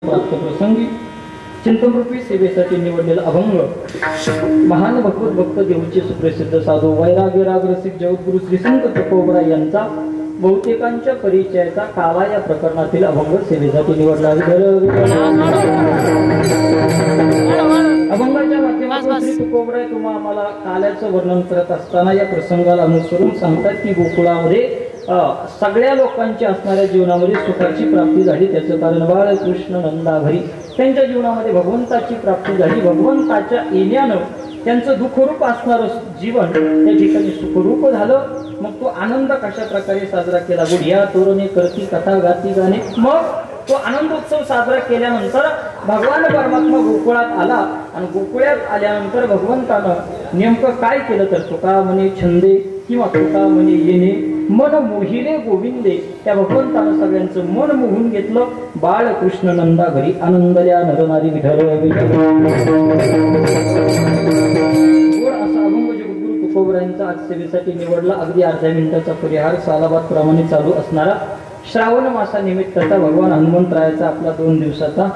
प्राप्त प्रसंगी चिंतनरूपी सेवेसाठी निवडलेला अभंग महान भगवत भक्त देऊचे सुप्रसिद्ध साधू वैराग्य राग रसिक जगद्गुरु श्री संत तुकोबरा यांचा बहुतेकांच्या परिचयाचा काला या प्रकरणातील अभंग सेवेसाठी निवडला. अभंगाच्या माध्यमातून श्री तुकोबरा तुम्हा आम्हाला काल्याचं वर्णन करत असताना या प्रसंगाला अनुसरून सांगतात की गोकुळामध्ये सगळ्या लोकांच्या असणाऱ्या जीवनामध्ये सुखाची प्राप्ती झाली. त्याचं कारण बाळकृष्ण नंदाघरी त्यांच्या जीवनामध्ये भगवंताची प्राप्ती झाली. भगवंताच्या येण्यानं त्यांचं दुःखरूप असणारं जीवन त्या ठिकाणी सुखरूप झालं. मग तो आनंद कशा प्रकारे साजरा केला. गुढिया तोरणे करती कथा गाती गाणे. मग तो आनंदोत्सव साजरा केल्यानंतर भगवान परमात्मा गोकुळात आला आणि गोकुळात आल्यानंतर भगवंतानं नेमकं काय केलं तर तुका म्हणे छंदे किंवा तुका म्हणे येणे मन मोहिले गोविंदे. त्या भगवंतानं सगळ्यांचं मन मोहून घेतलं. बाळकृष्ण नंदा घरी आनंदल्या नरनारी विठ्ठल गोड असा अभंग जगद्गुरु तुकोबरायांचा आज सेवेसाठी निवडला. अगदी अर्ध्या मिनिटाचा परिहार सालाबाद प्रमाणे चालू असणारा श्रावण मासानिमित्ताचा भगवान हनुमंतरायाचा आपला 2 दिवसाचा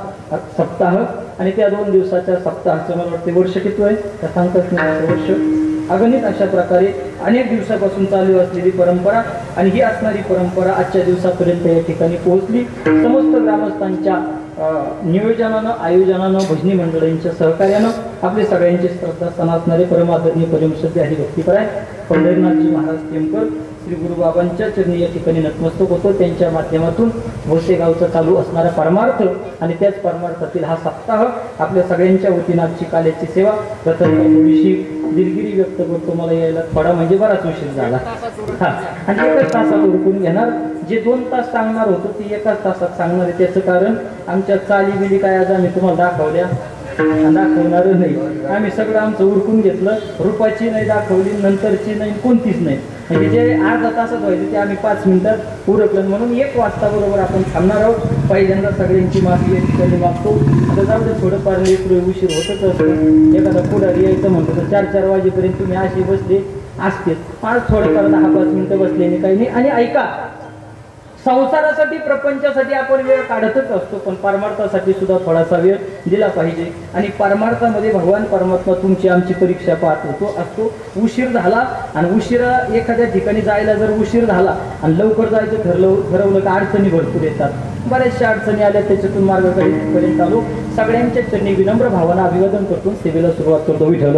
सप्ताह आणि त्या 2 दिवसाच्या सप्ताहाचं मला वाटते वर्ष किती आहे त्या सांगतात नाही. वर्ष अगणित अशा प्रकारे अनेक दिवसापासून चालू असलेली परंपरा आणि ही असणारी परंपरा आजच्या दिवसापर्यंत या ठिकाणी पोहोचली. समस्त ग्रामस्थांच्या नियोजनानं आयोजनानं भजनी मंडळींच्या सहकार्यानं आपले सगळ्यांची श्रद्धास्थान असणारे परमादरणीय परमश्रद्धेय हरिभक्तीपरायण पंढरीनाथजी महाराज टेमकर श्री गुरुबाबांच्या चरणी या ठिकाणी नतमस्तक होतो. त्यांच्या माध्यमातून भोसेगावचा चालू असणारा परमार्थ आणि त्याच परमार्थातील हा सप्ताह आपल्या सगळ्यांच्या वतीनं आजची काल्याची सेवा प्रथम थोडीशी दिलगिरी व्यक्त करतो. मला यायला थोडा म्हणजे बराच उशीर झाला आणि 1 तासात उरकून घेणार. जे 2 तास सांगणार होतो ती 1 तासात सांगणार आहे. त्याचं कारण आमच्या चाली बिली काय आज आम्ही तुम्हाला दाखवल्या दाखवणार नाही. आम्ही सगळं आमचं उरकून घेतलं. रूपाची नाही दाखवली नंतरची नाही कोणतीच नाही. म्हणजे जे अर्धा तासात व्हायचे ते आम्ही 5 मिनिटात उरकलं. म्हणून 1 वाजता बरोबर आपण थांबणार आहोत. पहिल्यांदा सगळ्यांची माफी या ठिकाणी मागतो. आता जाऊ दे थोडंफार उशीर होतच असतं. एखादा पुढारी यायचं म्हणतो तर 4-4 वाजेपर्यंत तुम्ही असे बसले असते. आज थोडंफार 10-5 मिनिटं बसलेले काही नाही. आणि ऐका, संसारासाठी प्रपंचासाठी आपण वेळ काढतच असतो पण परमार्थासाठी सुद्धा थोडासा वेळ दिला पाहिजे. आणि परमार्थामध्ये भगवान परमात्मा तुमची आमची परीक्षा पाहत होतो असतो. उशीर झाला आणि उशिरा एखाद्या ठिकाणी जायला जर उशीर झाला आणि लवकर जायचं ठरवलं का अडचणी भरपूर येतात. बऱ्याचशा अडचणी आल्या त्याच्यातून मार्गपर्यंत आलो. सगळ्यांच्या चरणी विनम्र भावना अभिवादन करतो. सेवेला सुरुवात करतो. विठ्ठल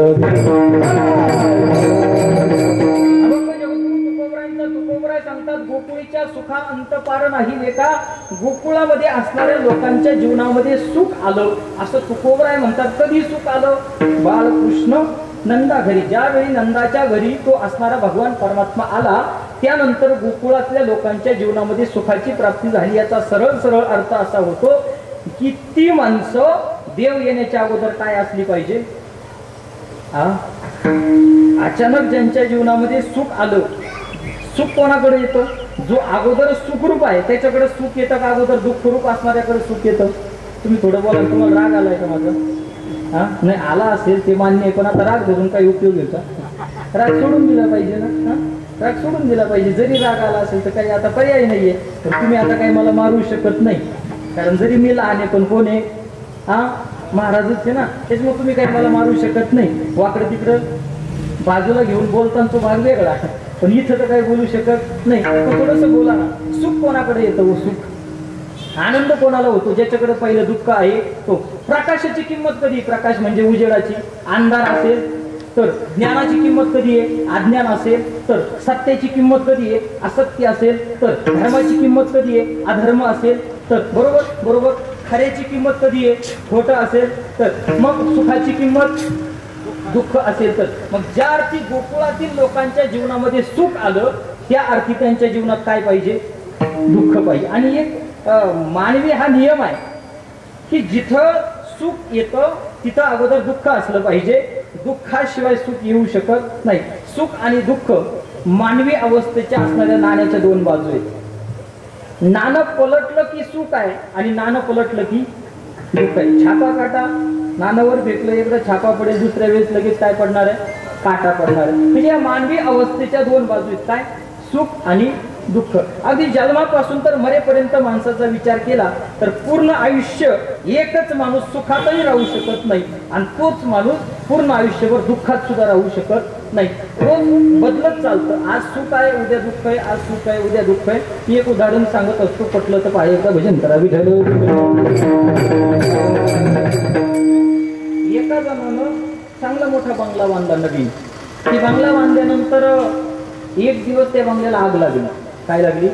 सांगतात गोकुळीच्या सुखा अंत पार नाही लेका. गोकुळामध्ये असणाऱ्या लोकांच्या जीवनामध्ये सुख आलं असं तुकोबराय म्हणतात. कधी सुख आलं? बाळकृष्ण नंदा घरी. ज्यावेळी नंदाच्या घरी तो असणारा भगवान परमात्मा आला त्यानंतर गोकुळातल्या लोकांच्या जीवनामध्ये सुखाची प्राप्ती झाली. याचा सरळ अर्थ असा होतो की ती माणसं देव येण्याच्या अगोदर काय असली पाहिजे. अचानक ज्यांच्या जीवनामध्ये सुख आलं. सुख कोणाकडे येतं? जो अगोदर सुखरूप आहे त्याच्याकडे सुख येतं का अगोदर दुःखरूप असणाऱ्याकडे सुख येतं? तुम्ही थोडं बोला. तुम्हाला राग आलाय का माझा? नाही आला असेल ते मान्य आहे पण आता राग धरून काही उपयोग आहे का? राग सोडून दिला पाहिजे ना. राग सोडून दिला पाहिजे. जरी राग आला असेल तर काही आता पर्याय नाहीये. तर तुम्ही आता काही मला मारू शकत नाही कारण जरी मी लहान आहे पण कोण आहे? महाराजच आहे ना. त्याच्यामुळे तुम्ही काही मला मारू शकत नाही. वाकडं तिकडं बाजूला घेऊन बोलताना तो भाग वेगळा पण इथं तर काही बोलू शकत नाही. थोडस बोला ना. सुख कोणाकडे येतं? सुख आनंद कोणाला होतो? ज्याच्याकडे पहिलं दुःख आहे तो. प्रकाशाची किंमत कधी? प्रकाश म्हणजे उजेडाची. अंधार असेल तर ज्ञानाची किंमत कधी आहे? अज्ञान असेल तर. सत्याची किंमत कधी आहे? असत्य असेल तर. धर्माची किंमत कधी आहे? अधर्म असेल तर. बरोबर. खऱ्याची किंमत कधी आहे? खोटं असेल तर. मग सुखाची किंमत दुःख असेल तर. मग ज्या अर्थी गोकुळातील लोकांच्या जीवनामध्ये सुख आलं त्या अर्थी त्यांच्या जीवनात काय पाहिजे? दुःख पाहिजे. आणि एक मानवी हा नियम आहे की जिथं सुख येतं तिथं अगोदर दुःख असलं पाहिजे. दुःखाशिवाय सुख येऊ शकत नाही. सुख आणि दुःख मानवी अवस्थेच्या असणाऱ्या नाण्याच्या 2 बाजू आहेत. नाणं पलटलं की सुख आहे आणि नाणं पलटलं की दुःख आहे. छापा काटा नानावर फेकलं एकदा छापा पडेल दुसऱ्या वेळेस लगेच काय पडणार आहे? काटा पडणार आहे. म्हणजे या मानवी अवस्थेच्या 2 बाजू आहेत. काय? सुख आणि दुःख. अगदी जन्मापासून तर मरेपर्यंत माणसाचा विचार केला तर पूर्ण आयुष्य एकच माणूस सुखातही राहू शकत नाही आणि तोच माणूस पूर्ण आयुष्यभर दुःखात सुद्धा राहू शकत नाही. रोज बदलत चालतं. आज सुख आहे उद्या दुःख आहे, आज सुख आहे उद्या दुःख आहे. मी एक उदाहरण सांगत असतो, पटलं तर पाहिजे एकदा भजन करा विठ्ठल. एका जणानं चांगला मोठा बंगला बांधला नवीन. ती बंगला बांधल्यानंतर एक दिवस त्या बंगल्याला आग लागली. काय लागली?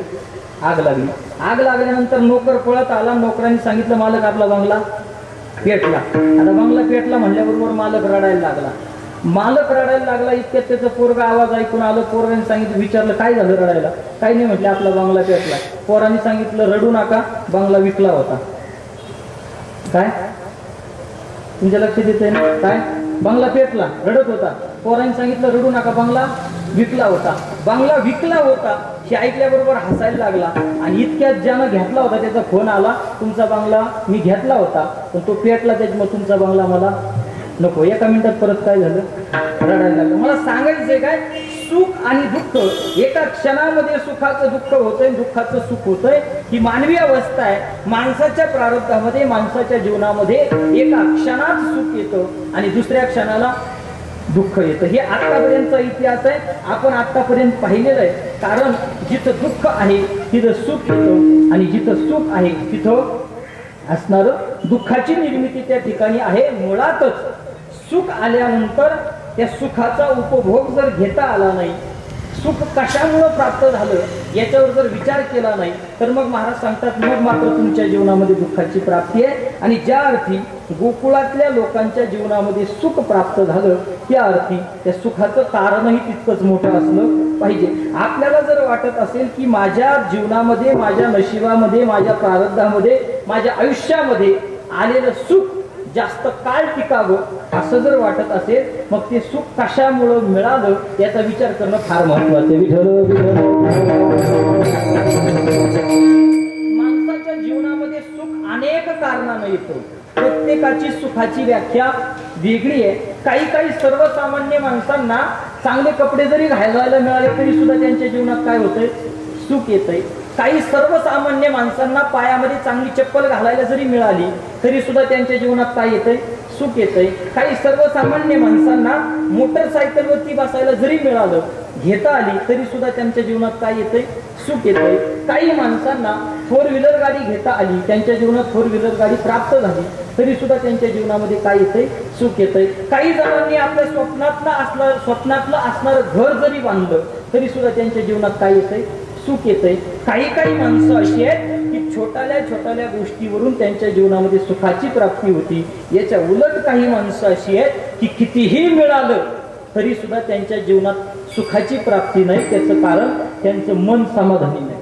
आग लागली. आग लागल्यानंतर नोकर पळत आला. नोकरांनी सांगितलं मालक आपला बंगला पेटला. आता बंगला पेटला म्हणल्याबरोबर मालक रडायला लागला. मालक रडायला लागला. इतक्यात त्याचं पोरगा आवाज ऐकून आलं. पोरांनी सांगितलं, विचारलं काय झालं रडायला? काही नाही म्हटलं, आपला बंगला पेटला. पोरांनी सांगितलं रडू नका, बंगला विकला होता. काय तुमच्या लक्षात येतंय ना? काय बंगला पेटला, रडत होता. पोरांनी सांगितलं रडू नका, बंगला विकला होता. बंगला विकला होता हे ऐकल्याबरोबर हसायला लागला. आणि इतक्यात ज्यानं घेतला होता त्याचा फोन आला, तुमचा बंगला मी घेतला होता पण तो पेटला, त्याच्यामुळे तुमचा बंगला मला नको. एका मिनिटात परत काय झालं? रडायला लागलं. मला सांगायचंय काय, सुख आणि दुःख एका क्षणामध्ये सुखाचं दुःख होतंय, दुःखाचं सुख होतंय. ही मानवी अवस्था आहे. माणसाच्या प्रारब्धामध्ये, माणसाच्या जीवनामध्ये एका क्षणात सुख येतं आणि दुसऱ्या क्षणाला दुःख येतं. हे आतापर्यंतचा इतिहास आहे. आपण आतापर्यंत पाहिलेलं आहे. कारण जिथं दुःख आहे तिथं सुख येतं आणि जिथं सुख आहे तिथं असणारं दुःखाची निर्मिती त्या ठिकाणी आहे. मुळातच सुख आल्यानंतर त्या सुखाचा उपभोग जर घेता आला नाही, सुख कशामुळे प्राप्त झालं याच्यावर जर विचार केला नाही तर मग महाराज सांगतात मग मात्र तुमच्या जीवनामध्ये दुःखाची प्राप्ती आहे. आणि ज्या अर्थी गोकुळातल्या लोकांच्या जीवनामध्ये सुख प्राप्त झालं त्या अर्थी त्या सुखाचं कारणही तितकंच मोठं असलं पाहिजे. आपल्याला जर वाटत असेल की माझ्या जीवनामध्ये, माझ्या नशिबामध्ये, माझ्या प्रारब्धामध्ये, माझ्या आयुष्यामध्ये आलेलं सुख जास्त काळ टिकावं असं जर वाटत असेल, मग ते सुख कशामुळं मिळालं याचा विचार करणं फार महत्वाचं आहे. माणसाच्या जीवनामध्ये सुख अनेक कारणानं येतं. प्रत्येकाची सुखाची व्याख्या वेगळी आहे. काही सर्वसामान्य माणसांना चांगले कपडे जरी घालायला मिळाले तरी सुद्धा त्यांच्या जीवनात काय होतंय? सुख येतंय. काही सर्वसामान्य माणसांना पायामध्ये चांगली चप्पल घालायला जरी मिळाली तरी सुद्धा त्यांच्या जीवनात काय येतंय? सुख येतंय. काही सर्वसामान्य माणसांना मोटरसायकलवरती बसायला जरी मिळालं, घेता आली तरी सुद्धा त्यांच्या जीवनात काय येतंय? सुख येतंय. काही माणसांना फोर व्हीलर गाडी घेता आली, त्यांच्या जीवनात फोर व्हीलर गाडी प्राप्त झाली तरी सुद्धा त्यांच्या जीवनामध्ये काय येतंय? सुख येतंय. काही जणांनी आपल्या स्वप्नातलं असणारं घर जरी बांधलं तरी सुद्धा त्यांच्या जीवनात काय येतंय? सुख येतंय. काही माणसं अशी आहेत की छोट्याल्या गोष्टीवरून त्यांच्या जीवनामध्ये सुखाची प्राप्ती होती. याच्या उलट काही माणसं अशी आहेत की कितीही मिळालं तरी सुद्धा त्यांच्या जीवनात सुखाची प्राप्ती नाही. त्याचं कारण त्यांचं मन समाधानी नाही.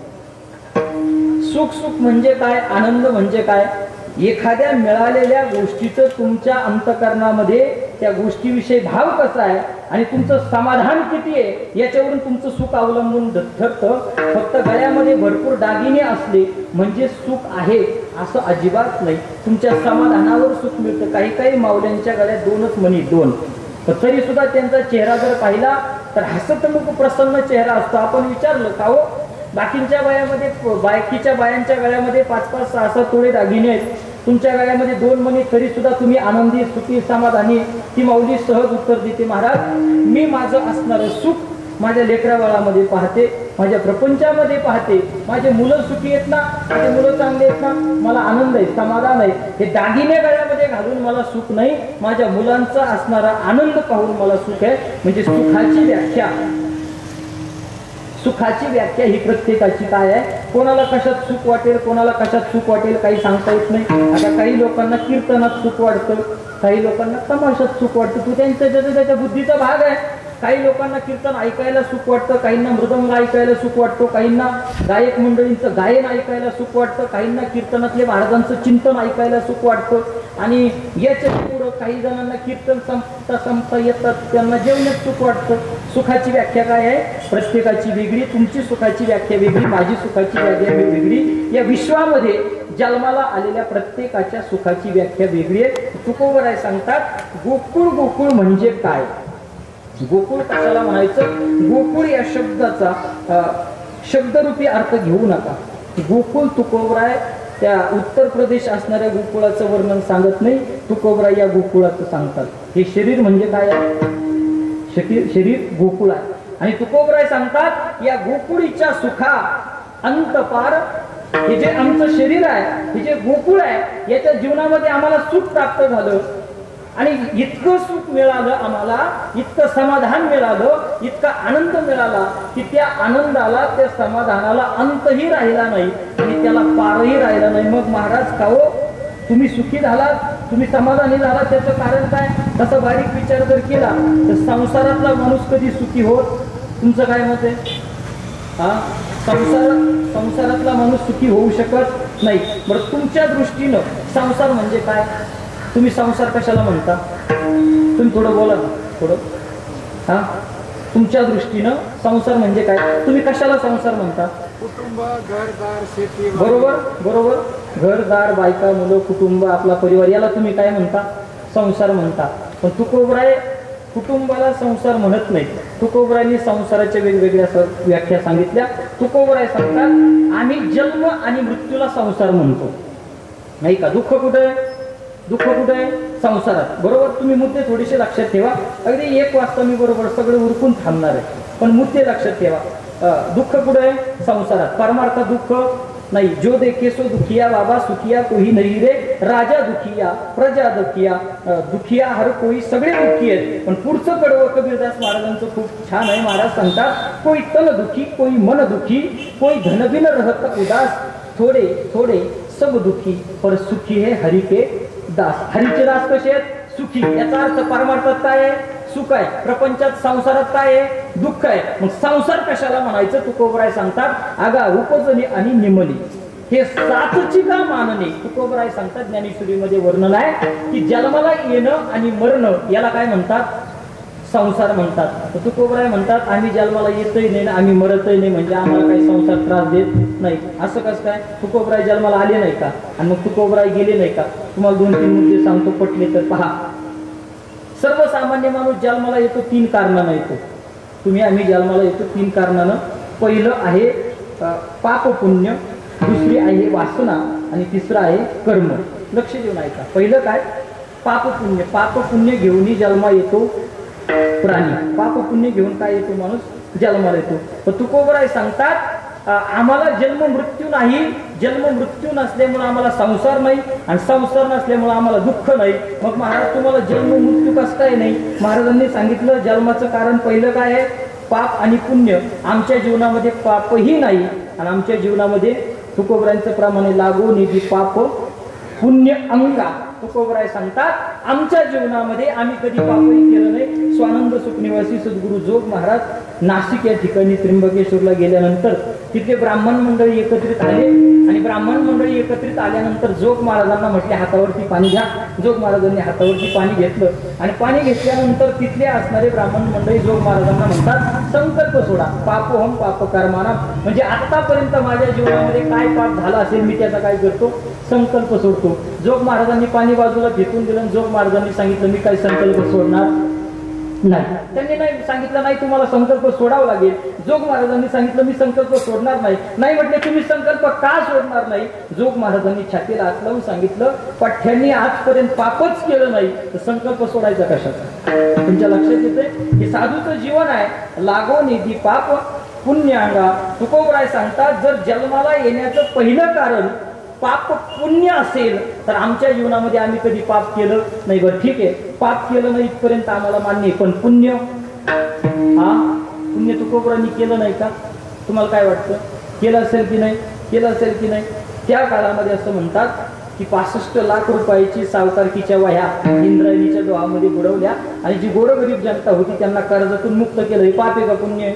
सुख म्हणजे काय? आनंद म्हणजे काय? एखाद्या मिळालेल्या गोष्टीचं तुमच्या अंतःकरणामध्ये त्या गोष्टीविषयी भाव कसा आहे आणि तुमचं समाधान किती आहे याच्यावरून तुमचं सुख अवलंबून ठरतं. फक्त गळ्यामध्ये भरपूर दागिने असले म्हणजे सुख आहे असं अजिबात नाही. तुमच्या समाधानावर सुख मिळतं. काही माऊल्यांच्या गळ्यात दोनच मणी, दोन, तरी सुद्धा त्यांचा चेहरा जर पाहिला तर हसतमुख प्रसन्न चेहरा असतो. आपण विचारलं का हो बाकीच्या बाकीच्या बायांच्या गळ्यामध्ये 5-5, 6-6 तोळे दागिने आहेत, तुमच्या गळ्यामध्ये 2 मणी, तरी सुद्धा तुम्ही आनंदी, सुखी, समाधानी? ती माऊली सहज उत्तर देते, महाराज मी माझं असणारं सुख माझ्या लेकराबाळामध्ये पाहते, माझ्या प्रपंचामध्ये पाहते. माझे मुलं सुखी आहेत ना, माझे मुलं चांगले आहेत ना, मला आनंद आहे, समाधान आहे. हे दागिने गळ्यामध्ये घालून मला सुख नाही, माझ्या मुलांचा असणारा आनंद पाहून मला सुख आहे. म्हणजे सुखाची व्याख्या ही प्रत्येकाची काय आहे? कोणाला कशात सुख वाटेल, कोणाला कशात सुख वाटेल काही सांगता येत नाही. आता काही लोकांना कीर्तनात सुख वाटतं, काही लोकांना तमाशात सुख वाटतं. तू त्याच्या बुद्धीचा भाग आहे. काही लोकांना कीर्तन ऐकायला सुख वाटतं, काहींना मृदंग ऐकायला सुख वाटतो, काहींना गायक मंडळींचं गायन ऐकायला सुख वाटतं, काहींना कीर्तनातले महाराजांचं चिंतन ऐकायला सुख वाटतं. आणि याच्या पुढं काही जणांना कीर्तन संपता येतात, त्यांना जेवण्यात सुख वाटतं. सुखाची व्याख्या काय आहे? प्रत्येकाची वेगळी. तुमची सुखाची व्याख्या वेगळी, माझी सुखाची व्याख्या वेगळी. या विश्वामध्ये जन्माला आलेल्या प्रत्येकाच्या सुखाची व्याख्या वेगळी आहे. तुकोबराय सांगतात गोकुळ म्हणजे काय? गोकुळ कशाला म्हणायचं? गोकुळ या शब्दाचा शब्दरूपी अर्थ घेऊ नका. गोकुळ तुकोबराय त्या उत्तर प्रदेश असणाऱ्या गोकुळाचं वर्णन सांगत नाही, तुकोबराय या गोकुळाचं सांगतात. हे शरीर म्हणजे काय आहे? शरीर गोकुळ आहे. आणि तुकोबराय सांगतात या गोकुळीच्या सुखा अंतपार, हे जे आमचं शरीर आहे, हे जे गोकुळ आहे, याच्या जीवनामध्ये आम्हाला सुख प्राप्त झालं आणि इतकं सुख मिळालं, आम्हाला इतकं समाधान मिळालं, इतका आनंद मिळाला की त्या आनंदाला, त्या समाधानाला अंतही राहिला नाही आणि त्याला पारही राहिला नाही. मग महाराज काहो, तुम्ही सुखी झालात, तुम्ही समाधानी झालात, त्याचं कारण काय? तसं बारीक विचार जर केला तर संसारातला माणूस कधी सुखी होत? तुमचं काय मत आहे? संसारातला माणूस सुखी होऊ शकत नाही. बरं, तुमच्या दृष्टीनं संसार म्हणजे काय? तुम्ही संसार कशाला म्हणता? तुम्ही थोडं बोला ना, थोडं. तुमच्या दृष्टीनं संसार म्हणजे काय? तुम्ही कशाला संसार म्हणता? कुटुंब, घरदार, शेती. बरोबर बरोबर. घरदार, बायका, मुलं, कुटुंब, आपला परिवार, याला तुम्ही काय म्हणता? संसार म्हणता. पण तुकोबराय कुटुंबाला संसार म्हणत नाही. तुकोबरायांनी संसाराच्या वेगवेगळ्या व्याख्या सांगितल्या. तुकोबराय सांगतात आम्ही जन्म आणि मृत्यूला संसार म्हणतो, नाही का? दुःख कुठे आहे? दुःख कुठे आहे? संसारात. बरोबर. तुम्ही मुद्दे थोडेसे लक्षात ठेवा. अगदी 1 वाजता मी बरोबर सगळे उरकून थांबणार आहे, पण मुद्दे लक्षात ठेवा. दुःख कुठे आहे? संसारात. परमार्थ दुःख नाही. जो देखे सो दुखिया बाबा सुखिया कोही नाही रे, राजा दुखिया प्रजा दुखिया, दुखिया हर कोई, सगळे दुःखी आहेत. पण पुढचं कडवं कबीरदास महाराजांचं खूप छान आहे. महाराज सांगतात कोई तन दुखी, कोई मन दुखी, कोई धनबिन रहत उदास, थोडे थोडे सब दुखी पर सुखी है हरि के दास. हरीचे दास कसे आहेत? सुखी. याचा अर्थ परमार्थात काय आहे? सुख आहे. प्रपंचात, संसारात काय आहे? दुःख आहे. मग संसार कशाला म्हणायचं? तुकोबराय सांगतात आगा उपजनी आणि निमली, हे सातची का मानणे. तुकोबराय सांगतात ज्ञानेश्वरीमध्ये वर्णन आहे की जन्माला येणं आणि मरणं याला काय म्हणतात? संसार म्हणतात. तर तुकोबराय म्हणतात आम्ही जन्माला येतही नाही, आम्ही मरतही नाही, म्हणजे आम्हाला काही संसार त्रास देत नाही. असं कसं काय? तुकोबराय जन्माला आले नाही का? आणि मग तुकोबराय गेले नाही का? तुम्हाला 2-3 मुद्दे सांगतो, पटले तर पहा. सर्वसामान्य माणूस जन्माला येतो 3 कारणानं येतो. आम्ही जन्माला येतो 3 कारणानं. पहिलं आहे पाप पुण्य, दुसरी आहे वासना आणि तिसरं आहे कर्म. लक्ष देऊन ऐका. पहिलं काय? पाप पुण्य. पाप पुण्य घेऊन जन्मा येतो प्राणी. पाप पुण्य घेऊन काय येतो? माणूस जन्माला येतो. पण तुकोबराय सांगतात आम्हाला जन्म मृत्यू नाही. जन्म मृत्यू नसल्यामुळे आम्हाला संसार नाही आणि संसार नसल्यामुळे आम्हाला दुःख नाही. मग महाराज तुम्हाला जन्म मृत्यू कसं काय नाही? महाराजांनी सांगितलं जन्माचं कारण पहिलं काय आहे? पाप आणि पुण्य. आमच्या जीवनामध्ये पापही नाही आणि आमच्या जीवनामध्ये तुकोबरायांच्या प्रमाणे लागू निधी पाप पुण्य अंगा. तुकोबराय सांगतात आमच्या जीवनामध्ये आम्ही कधी पापही केलं नाही. स्वानंद सुखनिवासी सद्गुरू जोग महाराज नाशिक या ठिकाणी त्र्यंबकेश्वरला गेल्यानंतर तिथे ब्राह्मण मंडळी एकत्रित आले आणि ब्राह्मण मंडळी एकत्रित आल्यानंतर जोग महाराजांना म्हटले हातावरती पाणी घ्या. जोग महाराजांनी हातावरती पाणी घेतलं आणि पाणी घेतल्यानंतर तिथले असणारे ब्राह्मण मंडळी जोग महाराजांना म्हणतात संकल्प सोडा. पापोहम पाप कर्माना, म्हणजे आतापर्यंत माझ्या जीवनामध्ये काय पाप झाला असेल मी त्याचा काय करतो? संकल्प सोडतो. जोग महाराजांनी पाणी बाजूला फेकून दिलं. जोग महाराजांनी सांगितलं मी काही संकल्प सोडणार नाही. त्यांनी नाही सांगितलं नाही तुम्हाला संकल्प सोडावा लागेल. जोग महाराजांनी सांगितलं मी संकल्प सोडणार नाही. नाही म्हटले तुम्ही संकल्प का सोडणार नाही? जोग महाराजांनी छातीला हात लावून सांगितलं पठ्यांनी आजपर्यंत पापच केलं नाही तर संकल्प सोडायचा कशाचा? तुमच्या लक्षात येते की साधूचं जीवन आहे लागो निधी पाप पुण्य अंगा. तुकोबराय सांगतात जर जन्माला येण्याचं पहिलं कारण पाप पुण्य असेल तर आमच्या जीवनामध्ये आम्ही कधी पाप केलं नाही. बरं ठीक आहे, पाप केलं नाही इथपर्यंत आम्हाला मान्य आहे, पण पुण्य पुण्य तुकोबरांनी केलं नाही का? तुम्हाला काय वाटतं? केलं असेल की नाही? केलं असेल की नाही? त्या काळामध्ये असं म्हणतात की 65 लाख रुपयाची सावकारकीच्या वह्या इंद्रायणीच्या डोहामध्ये बुडवल्या आणि जी गोरगरीब जनता होती त्यांना कर्जातून मुक्त केलं. हे पाप आहे का पुण्य आहे?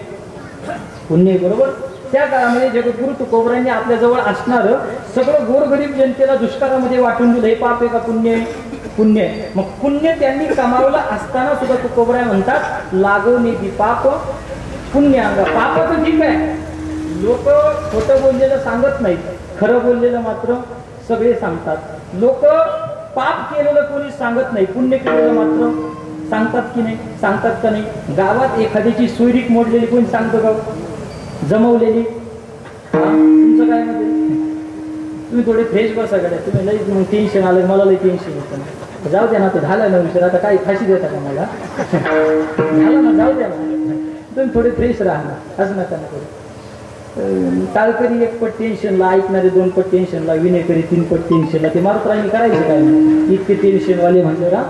पुण्य आहे. बरोबर. त्या काळामध्ये जगद्गुरु तुकोबरायांनी आपल्या जवळ असणारं सगळं गोरगरीब जनतेला दुष्काळामध्ये वाटून दिलं. हे पाप आहे का पुण्य आहे? पुण्य आहे. मग पुण्य त्यांनी कमावलं असताना सुद्धा तुकोबराय म्हणतात लागो निधी पाप पुण्य अंगा. पापाचं ठीक आहे, लोक खोटं बोललेलं सांगत नाहीत, खरं बोललेलं मात्र सगळे सांगतात. लोक पाप केलेलं कोणी सांगत नाही, पुण्य केलेलं मात्र सांगतात की नाही? सांगतात का नाही? गावात एखाद्याची सोयरीक मोडलेली कोणी सांगतं का? जमवलेली तुमचं काय मध्ये तुम्ही थोडे फ्रेश बसा गाड्या, तुम्ही लई मग टेन्शन आलं, मला लई टेन्शन येतं. जाऊ द्या ना, ते झालं ना विषय, आता काही फाशी देता का मला? झालं ना, जाऊ द्या ना, तुम्ही थोडे फ्रेश राहा ना, असं नका ना करू. टाळकरी 1 पट टेन्शनला, ऐकणारे 2 पट टेन्शनला, विनेकरी 3 पट टेन्शनला, ते मारुतराणी करायचं काय नाही इतके टेन्शनवाले म्हणजे ना.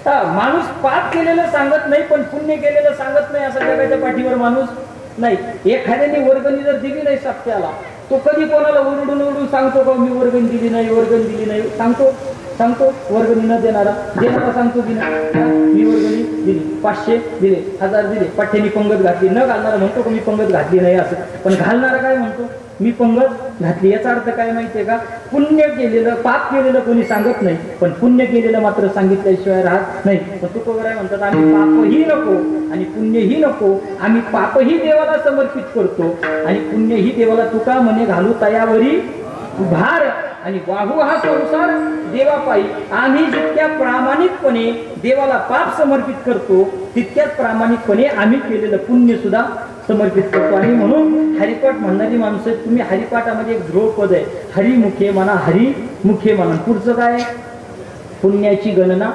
माणूस पाप केलेलं सांगत नाही पण पुण्य केलेलं सांगत नाही, असं जगाच्या पाठीवर माणूस नाही. एखाद्याने वर्गणी जर दिली नाही सप्त्याला, तो कधी कोणाला ओरडून सांगतो का मी वर्गणी दिली नाही, वर्गणी दिली नाही? सांगतो वर्गणी न देणारा सांगतो की नाही, मी वर्गणी दिली, 500 दिले, 1000 दिले, पाठ्यानी पंगत घातली. न घालणारा म्हणतो का मी पंगत घातली नाही असं, पण घालणारा काय म्हणतो, मी पंगत घातली. याचा अर्थ काय माहितीये का, पुण्य केलेलं पाप केलेलं कोणी सांगत नाही, पण पुण्य केलेलं मात्र सांगितल्याशिवाय राहत नाही. पण तुकोबराय म्हणतात आम्ही पापही नको आणि पुण्यही नको, आम्ही पापही देवाला समर्पित करतो आणि पुण्यही देवाला. तुका म्हणे घालू तयावरी भार आणि वाहू हा संसार देवापायी. आम्ही जितक्या प्रामाणिकपणे देवाला पाप समर्पित करतो, तितक्याच प्रामाणिकपणे आम्ही केलेलं पुण्य सुद्धा समर्पित करतो. आणि म्हणून हरिपाठ म्हणणारी माणसं, तुम्ही हरिपाठामध्ये एक ध्रुवपद आहे, हरिमुखे म्हणा, हरिमुखे म्हणा. पुढचं काय, पुण्याची गणना.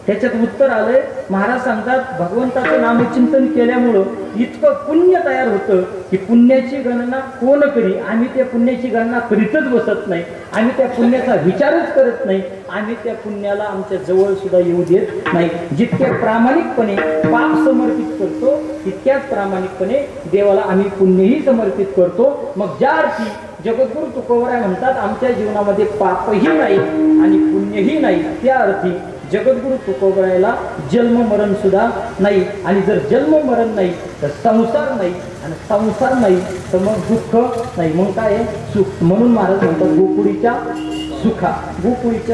त्याच्यात उत्तर आलंय, महाराज सांगतात भगवंताचं नामचिंतन केल्यामुळं इतकं पुण्य तयार होतं की पुण्याची गणना कोण करी. आम्ही त्या पुण्याची गणना करीतच बसत नाही, आम्ही त्या पुण्याचा विचारच करत नाही, आम्ही त्या पुण्याला आमच्या जवळ सुद्धा येऊ देत नाही. जितक्या प्रामाणिकपणे पाप समर्पित करतो तितक्याच प्रामाणिकपणे देवाला आम्ही पुण्यही समर्पित करतो. मग ज्या अर्थी जगद्गुरु तुकोबराय म्हणतात आमच्या जीवनामध्ये पापही नाही आणि पुण्यही नाही, त्या अर्थी जगद्गुरु तुकोबरायला जन्म मरण सुद्धा नाही. आणि जर जन्म मरण नाही तर संसार नाही, आणि संसार नाही तर मग दुःख नाही, मग काय आहे, सुख. म्हणून महाराज म्हणतात गोकुळीच्या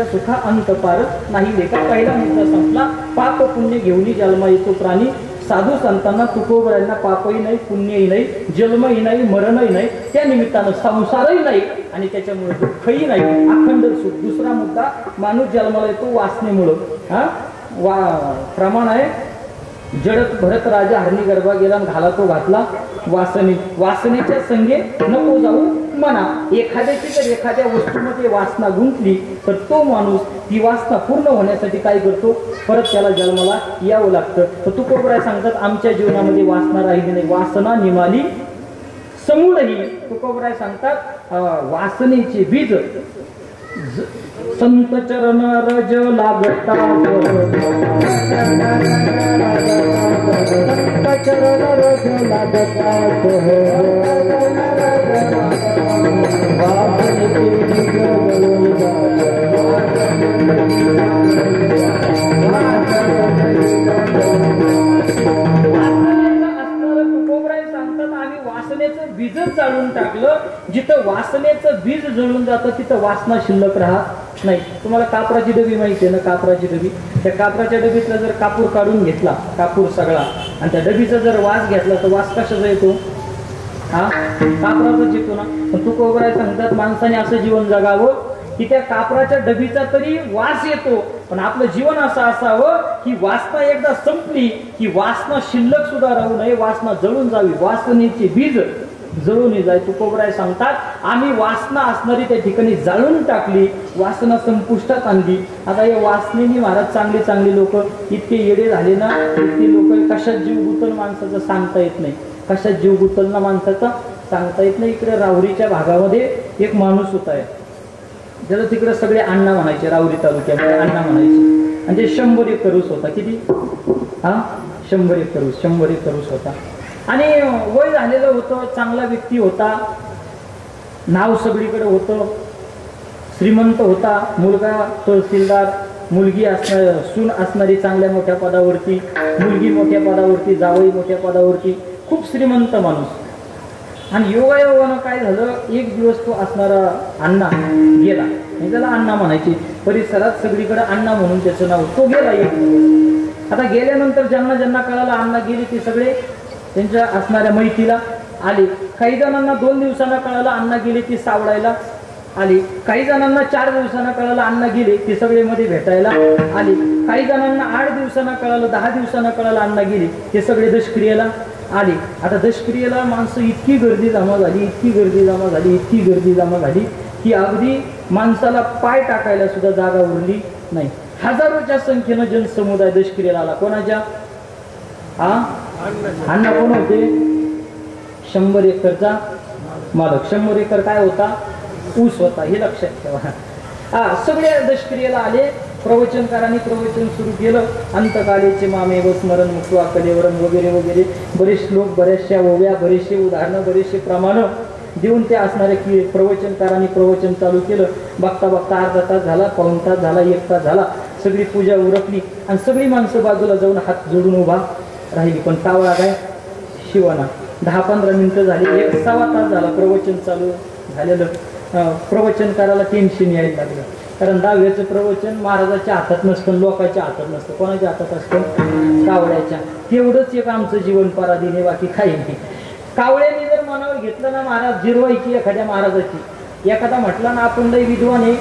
सुखा अंत पार नाही लेखा. पहिला मुद्दा संपला. पाप पुण्य घेऊन जन्मा येतो प्राणी. साधू संतांना तुकोबरायांना पापही नाही, पुण्यही नाही, जन्मही नाही, मरणही नाही, त्या निमित्तानं संसारही नाही आणि त्याच्यामुळे दुःखही नाही, अखंड सुख. दुसरा मुद्दा, माणूस जन्माला येतो वासनेमुळं. प्रमाण आहे, जडत भरत राजा हरणी गर्भा गेला आणि घाला तो घातला वासनेच्या संगे नको जाऊ म्हणा. एखाद्याची जर एखाद्या वस्तूमध्ये वासना गुंतली तर तो माणूस ती वासना पूर्ण होण्यासाठी काय करतो, परत त्याला जन्माला यावं लागतं. तर तुकोबराय सांगतात आमच्या जीवनामध्ये वासना राहिली नाही, वासना निमाली समूळही. तुकोबराय सांगतात वासनेचे बीज संत चरण रज लागता, संत चरण रज लागता, वासनेचं बीजच जाळून टाकलं. जिथं वासनेचं बीज जळून जातं तिथं वासना शिल्लक राहत नाही. तुम्हाला कापराची डबी माहिती आहे ना, कापराची डबी. त्या कापराच्या डबीतला जर कापूर काढून घेतला, कापूर सगळा, आणि त्या डबीचा जर वास घेतला तर वास कशाचा येतो, कापराचाच येतो ना. पण तुकोबराय सांगतात माणसाने असं जीवन जगावं की त्या कापराच्या डबीचा तरी वास येतो, पण आपलं जीवन असं असावं की वासना एकदा संपली की वासना शिल्लक सुद्धा राहू नये, वासना जळून जावी, वासनेची बीज जळून जाय. तुकोबराय सांगतात आम्ही वासना असणारी त्या ठिकाणी जाळून टाकली, वासना संपुष्टात आणली. आता या वासनेनी महाराज चांगली लोक इतके येडे झाले ना, इतके लोक कशात जीव गुतल माणसाचं सांगता येत नाही, कशात जीव गुतल ना माणसाचा सांगता येत नाही. इकडे राहुरीच्या भागामध्ये एक माणूस होता आहे, ज्याला तिकडे सगळे अण्णा म्हणायचे, राहुरी तालुक्यामध्ये अण्णा म्हणायचे, आणि ते 100 एकरूस होता. किती? 100 एकरूस होता. आणि वय झालेलं होतं, चांगला व्यक्ती होता, नाव सगळीकडे होतं, श्रीमंत होता, मुलगा तहसीलदार, मुलगी सून असणारी चांगल्या मोठ्या पदावरती, मुलगी मोठ्या पदावरती, जावई मोठ्या पदावरती, खूप श्रीमंत माणूस. आणि योगायोगानं काय झालं, एक दिवस तो असणारा अण्णा गेला, आणि त्याला अण्णा म्हणायचे, परिसरात सगळीकडे अण्णा म्हणून त्याचं नाव. तो गेला एक दिवस. आता गेल्यानंतर ज्यांना कळाला अण्णा गेले ते सगळे त्यांच्या असणाऱ्या मैतीला आले. काही जणांना 2 दिवसांना कळालं अण्णा गेले ते सावडायला आले, काही जणांना 4 दिवसांना कळालं अण्णा गेले ते सगळे मध्ये भेटायला आले, काही जणांना 8 दिवसांना कळालं, 10 दिवसांना कळालं अण्णा गेले ते सगळे दशक्रियेला आले. आता दशक्रियेला माणसं इतकी गर्दी जमा झाली, इतकी गर्दी जमा झाली, इतकी गर्दी जमा झाली की अगदी माणसाला पाय टाकायला सुद्धा जागा उरली नाही. हजारोच्या संख्येनं जनसमुदाय दशक्रियेला आला. कोणाच्या? अण्णा कोण होते? 100 एकरचा मालक. 100 एकर काय होता? ऊस होता. हे लक्षात ठेवा. सगळे दशक्रियेला आले. प्रवचनकारांनी प्रवचन सुरू केलं. अंतकालेचे मामे व स्मरण मुक्त्वा कलेवरण वगैरे वगैरे बरेच श्लोक, बऱ्याचशा ओव्या, बरेचसे उदाहरणं, बरेचसे प्रमाण देऊन ते असणारे की प्रवचनकारांनी प्रवचन चालू केलं. बघता बघता अर्धा तास झाला, पाऊण तास झाला, 1 तास झाला. सगळी पूजा उरकली आणि सगळी माणसं बाजूला जाऊन हात जोडून उभा राहिली. पण कावळा काय? शिवाना. 10-15 मिनिटं झाली, 1-1.25 तास झाला प्रवचन चालू झालेलं. प्रवचनकाराला टेन्शन यायला लागलं. कारण 10वेचं प्रवचन महाराजाच्या हातात नसतं, लोकांच्या हातात नसतं. कोणाच्या हातात असतं? कावळ्याच्या. तेवढंच एक आमचं जीवन पराधीन आहे, बाकी काही नाही. कावळ्याने जर मनावर घेतलं ना महाराज जिरवायची एखाद्या महाराजाची, एखादा म्हटला ना आपण लई विद्वान आहे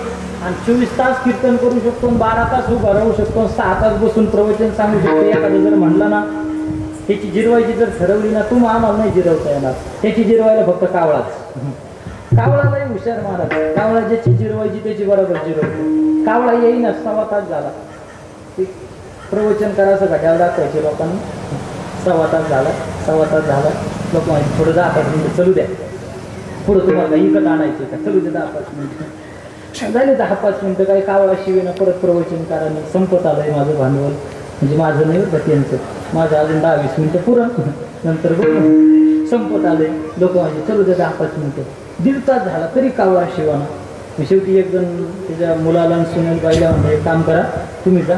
आणि 24 तास कीर्तन करू शकतो, 12 तास उभा राहू शकतो, 6 तास बसून प्रवचन सांगू शकतो, एखादं जर म्हणलं ना त्याची जिरवायची जर ठरवली ना, तू आम्हाला नाही जिरवता येणार. त्याची जिरवायला फक्त कावळाच. कावळा लई हुशार महाराज. कावळा ज्याची जिरवायची त्याची बरोबर जिरवतो. कावळा येईना. 1.25 तास झाला. प्रवचन करायचं घड्याळ दाखवायचे लोकांनी. 1.25 तास झाला, 1.25 तास झाला. लोक माहिती थोडं 10-5 मिनिटं चलू द्या, पुढं तुम्हाला इकत आणायचं का, चलू द्या 10-5 मिनिटं. झाले 10-5 मिनिटं. काही कावळा शिवेना. परत प्रवचनकारांनी संपत आलंय माझं भांडवल, म्हणजे माझं नाही होतं त्यांचं, माझं अजून 10-20 मिनिटं पुरं, नंतर बघू संपत आलंय. लोक म्हणजे चलू द्या 10-5 मिनिटं. 1.5 तास झाला तरी कावळा शिवाना. शेवटी एक जण त्याच्या मुलाला सुनेल बाईला म्हणजे काम करा, तुम्ही जा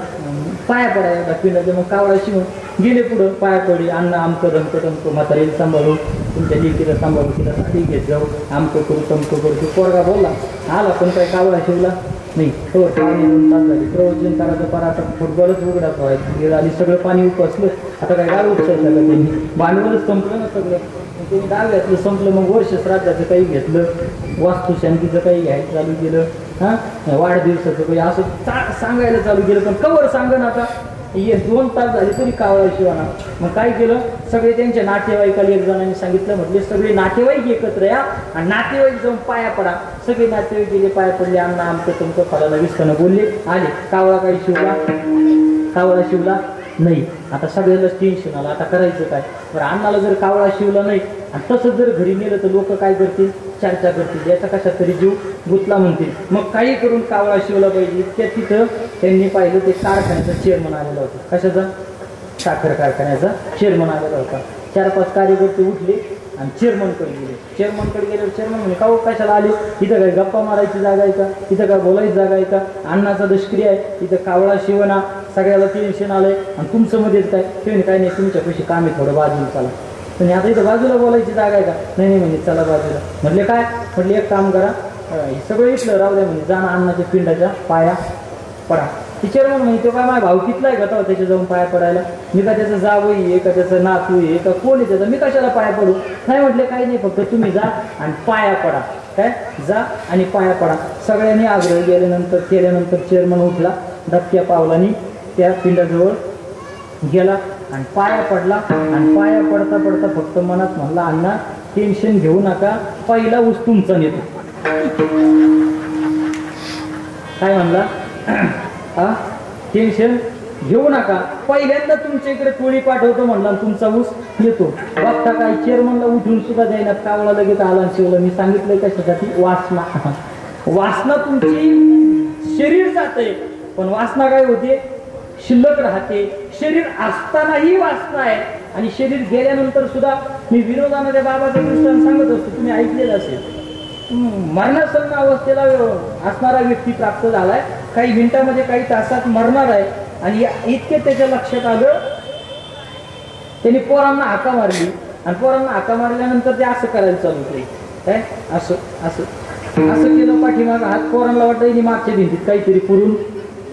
पाया पडायला पिंडाच्या. मग कावळा शिवून गेले पुढं, पाया पडली. अन्न आमकं दमकं तमकं, म्हातारीला सांभाळू, तुमच्या लेकीला सांभाळू, तिला साडी घेत जाऊ, आमकं करू तमकं करू. तो पोरगा बोलला आला, पण काय कावळा शिवला नाही. तो 2 तास झाली. प्रवचन करायचं पराठा फुटबॉलच उघडा व्हायचं, वेळ आली, सगळं पाणी उपसलं. आता काय गाड उपसायचं का त्यांनी? भांडवलच संपलं ना सगळं. त्यांनी 10व्यातलं संपलं. मग वर्ष श्राद्धाचं काही घेतलं, वास्तुशांतीचं काही घ्यायचं चालू केलं, वाढदिवसाचं काही असं सांगायला चालू केलं. पण कवर सांगन आता 2 तास झाले तरी कावळा शिवाना. मग काय केलं? सगळे त्यांच्या नातेवाईकाला एक जणांनी सांगितलं, म्हटले सगळे नातेवाईक एकत्र या आणि नातेवाईक जाऊन पाया पडा. सगळे नातेवाईक गेले, पाया पडले. अन्न आमचं तुमचं फळाला विस्कणं बोलले, आले. कावळा काही शिवला? कावळा शिवला नाही. आता सगळ्यालाच टेन्शन आलं, आता करायचं काय? बरं, अण्णाला जर कावळा शिवला नाही आणि तसंच जर घरी नेलं तर लोक काय करतील? चर्चा करतील, याचा कशा तरी जीव गुतला म्हणतील. मग काही करून कावळा शिवला पाहिजे. त्या तिथं त्यांनी पाहिलं ते कारखान्याचा चेअरमन आलेला होता. कशाचा? साखर कारखान्याचा चेअरमन आलेला होता. 4-5 कार्यकर्ते उठले आणि चेअरमनकडे गेले. चेअरमनकडे गेल्यावर चेअरमन म्हणे, का कशाला आले? इथं काय गप्पा मारायची जागा आहे का? इथं काय बोलायची जागा आहे का? अण्णाचा दशक्रिया आहे, इथं कावळा शिवना, सगळ्याला टेन्शन आलंय आणि तुमचं मध्येच काय? ते काय नाही, तुमच्यापाशी काम आहे, थोडं बाजूला चला. म्हणजे आता इथं बाजूला बोलायची जागा आहे का? नाही नाही म्हणजे चला बाजूला. म्हटले काय? म्हटले एक काम करा, हे सगळं इथलं राहू द्या, म्हणजे जा ना अण्णाच्या पिंडाच्या पाया पडा. ती चेअरमन म्हणजे तो काय माझ्या भावकीतला आहे का तो त्याच्या जाऊन पाया पडायला? मी का त्याचं जावई आहे का, त्याचं नातू आहे का, कोण आहे त्याचं? मी कशाला पाया पडू? नाही म्हटले काही नाही, फक्त तुम्ही जा आणि पाया पडा. काय? जा आणि पाया पडा. सगळ्यांनी आग्रह केल्यानंतर चेअरमन उठला, धक्क्या पावलांनी त्या पिंडाजवळ गेला आणि पाया पडला. आणि पाया पडता पडता फक्त मनात म्हणला, अण्णा टेन्शन घेऊ नका, पहिला ऊस तुमचा नेतो. काय म्हणला? टेन्शन घेऊ नका, पहिल्यांदा तुमच्या इकडे टोळी पाठवतो म्हणला, तुमचा ऊस येतो. बघता काय? चेअरमनला उठून सुद्धा द्यायला. कावळा लगेच आला शिवला. मी सांगितलंय कशासाठी? वासना. वासना तुमची शरीर जाते, पण वासना काय होते? शिल्लक राहते. शरीर असतानाही वासना आहे आणि शरीर गेल्यानंतर सुद्धा. मी विनोदाने त्या बाबाचं दृष्टांत सांगत असतो, तुम्ही ऐकलेलं असेल. मरणासन्न अवस्थेला असणारा व्यक्ती प्राप्त झालाय, काही मिनिटामध्ये काही तासात मरणार आहे. आणि इतके त्याच्या लक्षात आलं, त्यांनी पोरांना हाका मारली आणि पोरांना हाका मारल्यानंतर ते असं करायला चालू केलं. काय? असं असं असं केलं. पाठीमागं हात. पोरांना वाटतं मागच्या भिंतीत काहीतरी पुरून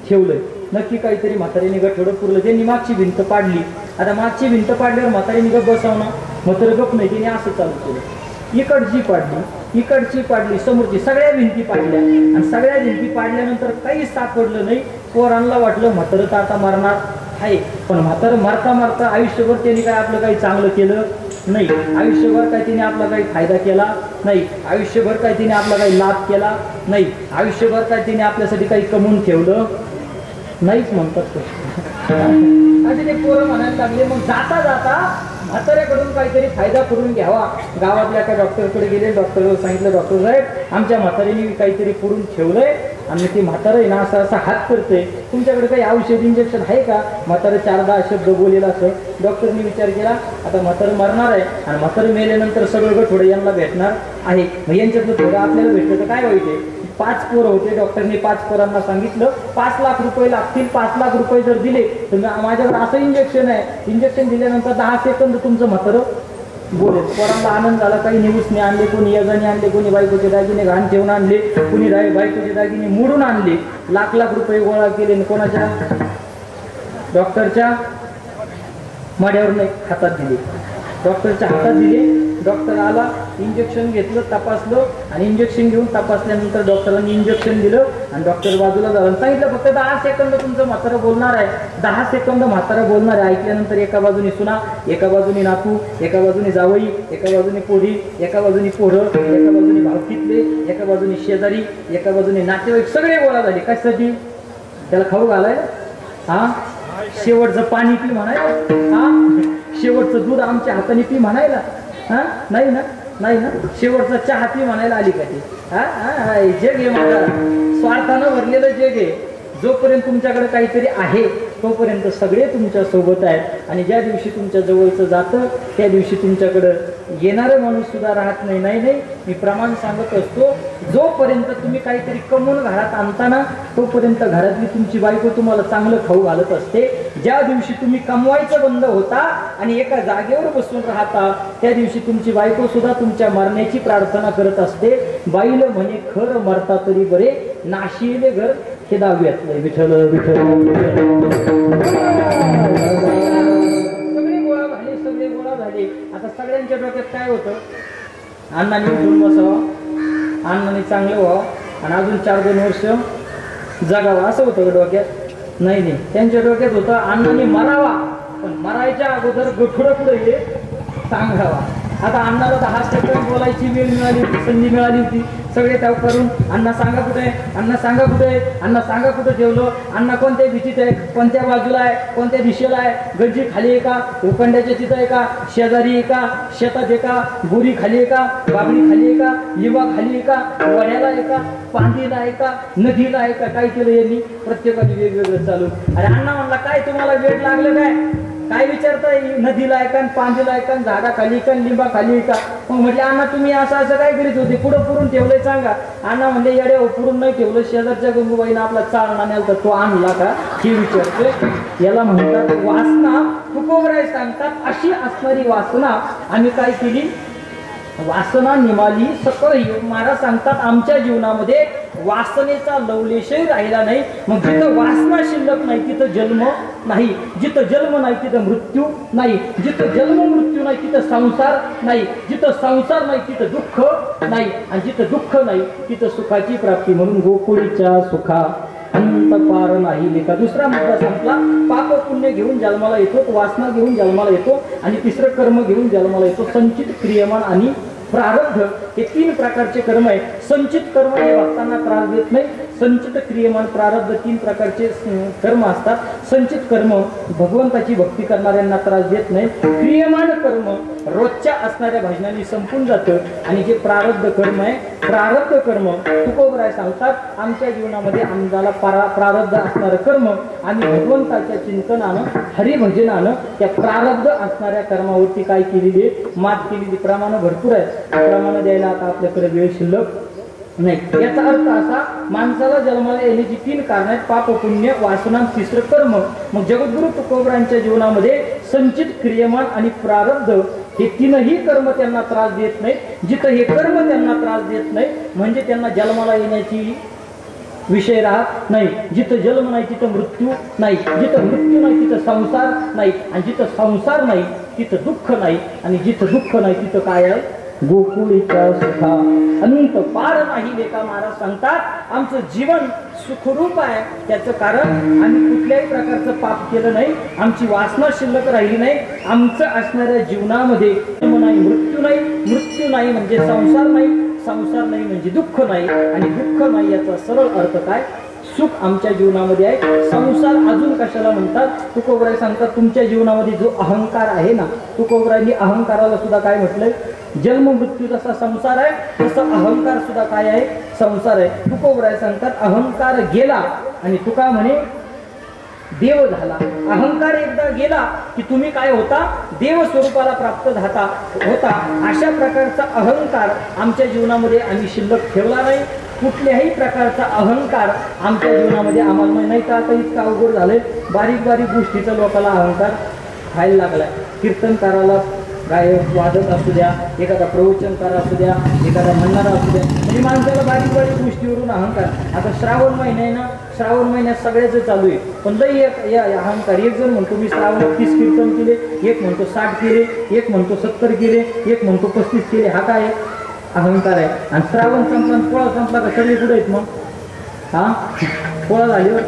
ठेवलंय. नक्की काहीतरी म्हातारीने गप थोडं पुरलं. त्यांनी मागची भिंत पाडली. आता मागची भिंत पाडल्यावर म्हातारीने गप बसवणं, म्हातारं गप नाही, त्याने असं चालू केलं. इकडची पाडली, इकडची पाडली, समोरची सगळ्या भिंती पाडल्या. आणि सगळ्या भिंती पाडल्यानंतर काही सापडलं नाही. पोरांना वाटलं म्हातारं तर आता मरणार आहे, पण म्हातारं मारता मारता आयुष्यभर त्यांनी काय आपलं काही चांगलं केलं नाही. आयुष्यभर काय तिने आपला काही फायदा केला नाही. आयुष्यभर काय तिने आपला काही लाभ केला नाही. आयुष्यभर काय तिने आपल्यासाठी काही कमवून ठेवलं नाहीच म्हणतात. असे ते पोरं म्हणायला लागले. मग जाता जाता म्हाताऱ्याकडून काहीतरी फायदा करून घ्यावा. गावातल्या एका डॉक्टरकडे गेले. डॉक्टरला सांगितलं, डॉक्टर साहेब आमच्या म्हातारीने काहीतरी पुरून ठेवलंय आणि ते म्हातारं आहे ना असं असा हात करते, तुमच्याकडे काही औषध इंजेक्शन आहे का? म्हातारं 4-10 शब्द बोलेला असं. डॉक्टरने विचार केला, आता म्हातारं मरणार आहे आणि म्हातारं मेल्यानंतर सगळं थोडं यांना भेटणार आहे, मग यांच्यातलं थोडं आपल्याला भेटलं तर काय वाईट आहे. 5 पोरं होते. डॉक्टरने 5 पोरांना सांगितलं 5 लाख रुपये लागतील. 5 लाख रुपये जर दिले तर माझ्याकडे असं इंजेक्शन आहे, इंजेक्शन दिल्यानंतर 10 सेकंद तुमचं म्हातारं बोलेल. पोरांना आनंद झाला. काही निवसने आणले, कोणी यजाने आणले, कोणी बायकोचे दागिने घाण ठेवून आणले, कोणी बायकोचे दागिने मोडून आणले. लाख रुपये गोळा केले. कोणाच्या? डॉक्टरच्या माड्यावर नाही, हातात दिले. डॉक्टरच्या हातात दिले. डॉक्टर आला, इंजेक्शन घेतलं, तपासलं आणि इंजेक्शन घेऊन तपासल्यानंतर डॉक्टरांनी इंजेक्शन दिलं आणि डॉक्टर बाजूला झालं. सांगितलं फक्त 10 सेकंद तुमचं म्हातारं बोलणार आहे. 10 सेकंद म्हातारं बोलणार आहे. ऐकल्यानंतर एका बाजूने सुना, एका बाजूने नातू, एका बाजूने जावई, एका बाजूने पोरी, एका बाजूने पोरं, एका बाजूने भावकीतले, एका बाजूने शेजारी, एका बाजूने नातेवाईक, सगळे गोळा झाले. कशासाठी? त्याला खाऊ घालाय. हा, शेवटचं पाणी पी म्हणायला. हा, शेवटचं दूध आमच्या हाताने पी म्हणायला. हा, नाही ना, नाही ना. शेवटचा चहा पी म्हणायला आली का ती? हा, जग आहे माझा, स्वार्थानं भरलेलं जग आहे. जोपर्यंत तुमच्याकडे काहीतरी आहे तोपर्यंत सगळे तुमच्या सोबत आहेत आणि ज्या दिवशी तुमच्या जवळचं जातं त्या दिवशी तुमच्याकडं येणारा माणूस सुद्धा राहत नाही. नाही नाही, मी प्रमाण सांगत असतो, जोपर्यंत तुम्ही काहीतरी कमवून घरात आणताना तोपर्यंत घरातली तुमची बायको तुम्हाला चांगलं खाऊ घालत असते. ज्या दिवशी तुम्ही कमवायचं बंद होता आणि एका जागेवर बसून राहता त्या दिवशी तुमची बायको सुद्धा तुमच्या मरण्याची प्रार्थना करत असते. बाईल म्हणे खर मरता तरी बरे, नाशिले घर हे दाव्यात विठ्ठल विठ्ठल. सगळे गोळा झाले, सगळे गोळा झाले. आता सगळ्यांच्या डोक्यात काय होतं? अण्णांनी उठून बसावं, अण्णांनी चांगलं व्हावं आणि अजून 4-2 वर्ष जगावं असं होतं डोक्यात. नाही नाही, त्यांच्या डोक्यात होतं अण्णांनी मरावा पण मरायच्या अगोदर गठुडं पुढे हे सांगावा. आता अण्णाला 10 सेकंद बोलायची वेळ मिळाली होती, संधी मिळाली होती. सगळे त्याव करून अण्णा सांगा कुठे आहे, अण्णा सांगा कुठे आहे, अण्णा सांगा कुठे ठेवलं, अण्णा कोणत्या भीतीत आहे, कोणत्या बाजूला आहे, कोणत्या दिशेला आहे, गंजी खाली आहे का, उकंड्याच्या तिथं आहे का, शेजारी आहे का, शेतात आहे का, बोरी खाली आहे का, बाबळी खाली आहे का, लिंबा खाली आहे का, वड्याला आहे का, पांदीला आहे का, नदीला आहे का. काय केलं यांनी? प्रत्येकाने वेगवेगळं चालू. अरे अण्णा म्हणला काय तुम्हाला वेळ लागलं काय? काय विचारताय? नदीला आहे का, पांदीला आहे का, झाडा खाली का, लिंबा खाली का? मग म्हटले अण्णा तुम्ही असं असं काय करीत होते, पुढं पुरून ठेवलंय सांगा. अण्णा म्हणले येड्या पुरून नाही ठेवलं, शेजारच्या गंगूबाईनं आपला चालना नेला तर तो आणला का हे विचारतोय. याला म्हणतात वासना. तुकोबराय सांगतात अशी असणारी वासना आम्ही काय केली? वासना निमाली सकळ योग. महाराज सांगतात आमच्या जीवनामध्ये वासनेचा लवलेशही राहिला नाही. मग जिथं वासना शिल्लक नाही तिथं जन्म नाही, जिथं जन्म नाही तिथं मृत्यू नाही, जिथं जन्म मृत्यू नाही तिथं संसार नाही, जिथं संसार नाही तिथं दुःख नाही आणि जिथं दुःख नाही तिथं सुखाची प्राप्ती. म्हणून गोकुळीच्या सुखा अंत पार नाही लेखा. दुसरा मुद्दा संपला. पाप पुण्य घेऊन जन्माला येतो, वासना घेऊन जन्माला येतो आणि तिसरं कर्म घेऊन जन्माला येतो. संचित, क्रियमान आणि प्रारब्ध हे 3 प्रकारचे कर्म आहे. संचित कर्म हे भक्तांना त्रास देत नाही. संचित, क्रियमान, प्रारब्ध 3 प्रकारचे कर्म असतात. संचित कर्म भगवंताची भक्ती करणाऱ्यांना त्रास देत नाही. क्रियमान कर्म रोजच्या असणाऱ्या भजनांनी संपून जातं आणि जे प्रारब्ध कर्म आहे, प्रारब्ध कर्म तुकोबराय सांगतात आमच्या जीवनामध्ये आम्हाला प्रारब्ध असणारं कर्म आम्ही भगवंताच्या चिंतनानं, हरिभजनानं त्या प्रारब्ध असणाऱ्या कर्मावरती काय केलेली, मात केलेली. प्रमाण भरपूर आहे, प्रमाण द्यायला आता आपल्याकडे वेळ शिल्लक नाही. याचा अर्थ असा, माणसाला जन्माला येण्याची 3 कारण आहेत: पाप, पुण्य, वासना, तिसरं कर्म. मग जगद्गुरु तुकोबरायांच्या जीवनामध्ये संचित, क्रियमान आणि प्रारब्ध हे 3ही कर्म त्यांना त्रास देत नाही. जिथं हे कर्म त्यांना त्रास देत नाही म्हणजे त्यांना जन्माला येण्याची विषय राहत नाही. जिथं जन्म नाही तिथं मृत्यू नाही, जिथं मृत्यू नाही तिथं संसार नाही आणि जिथं संसार नाही तिथं दुःख नाही आणि जिथं दुःख नाही तिथं काय आहे? गोकुळीच्या सुखा अनंत पार नाही लेखा महाराज सांगतात आमचं जीवन सुखरूप आहे त्याचं कारण आम्ही कुठल्याही प्रकारचं पाप केलं नाही आमची वासना शिल्लक राहिली नाही आमचं असणाऱ्या जीवनामध्ये जन्म नाही मृत्यू नाही म्हणजे संसार नाही म्हणजे दुःख नाही आणि दुःख नाही याचा सरळ अर्थ काय सुख आमच्या जीवनामध्ये आहे संसार अजून कशाला म्हणतात तुकोबराय सांगतात तुमच्या जीवनामध्ये जो अहंकार आहे ना तुकोबरायांनी अहंकाराला सुद्धा काय म्हटलंय जन्म मृत्यू जसा संसार आहे तसा अहंकार सुद्धा काय आहे संसार आहे तुकोबराय सांगतात अहंकार गेला आणि तुका म्हणे देव झाला अहंकार एकदा गेला की तुम्ही काय होता देव स्वरूपाला प्राप्त होता अशा प्रकारचा अहंकार आमच्या जीवनामध्ये आम्ही शिल्लक ठेवला नाही कुठल्याही प्रकारचा अहंकार आमच्या जीवनामध्ये आम्हाला नाही तर आता इतकं अवघड झालंय बारीक गोष्टीचा लोकांना अहंकार खायला लागलाय कीर्तनकाराला गायक वादक असू द्या एखादा प्रवचनकार असू द्या एखादा म्हणणारा असू द्या म्हणजे माणसाला बारीक गोष्टीवरून अहंकार आता श्रावण महिना आहे ना श्रावण महिन्यात सगळ्याच चालू आहे पण लई अहंकार एक जण म्हणतो मी श्रावणात 30 कीर्तन केले एक म्हणतो 60 केले एक म्हणतो 70 केले एक म्हणतो 35 केले हा काय अहंकार आहे आणि श्रावण संपला पोळा संपला का सगळे कुठे आहेत मग हा पोळा झाल्यावर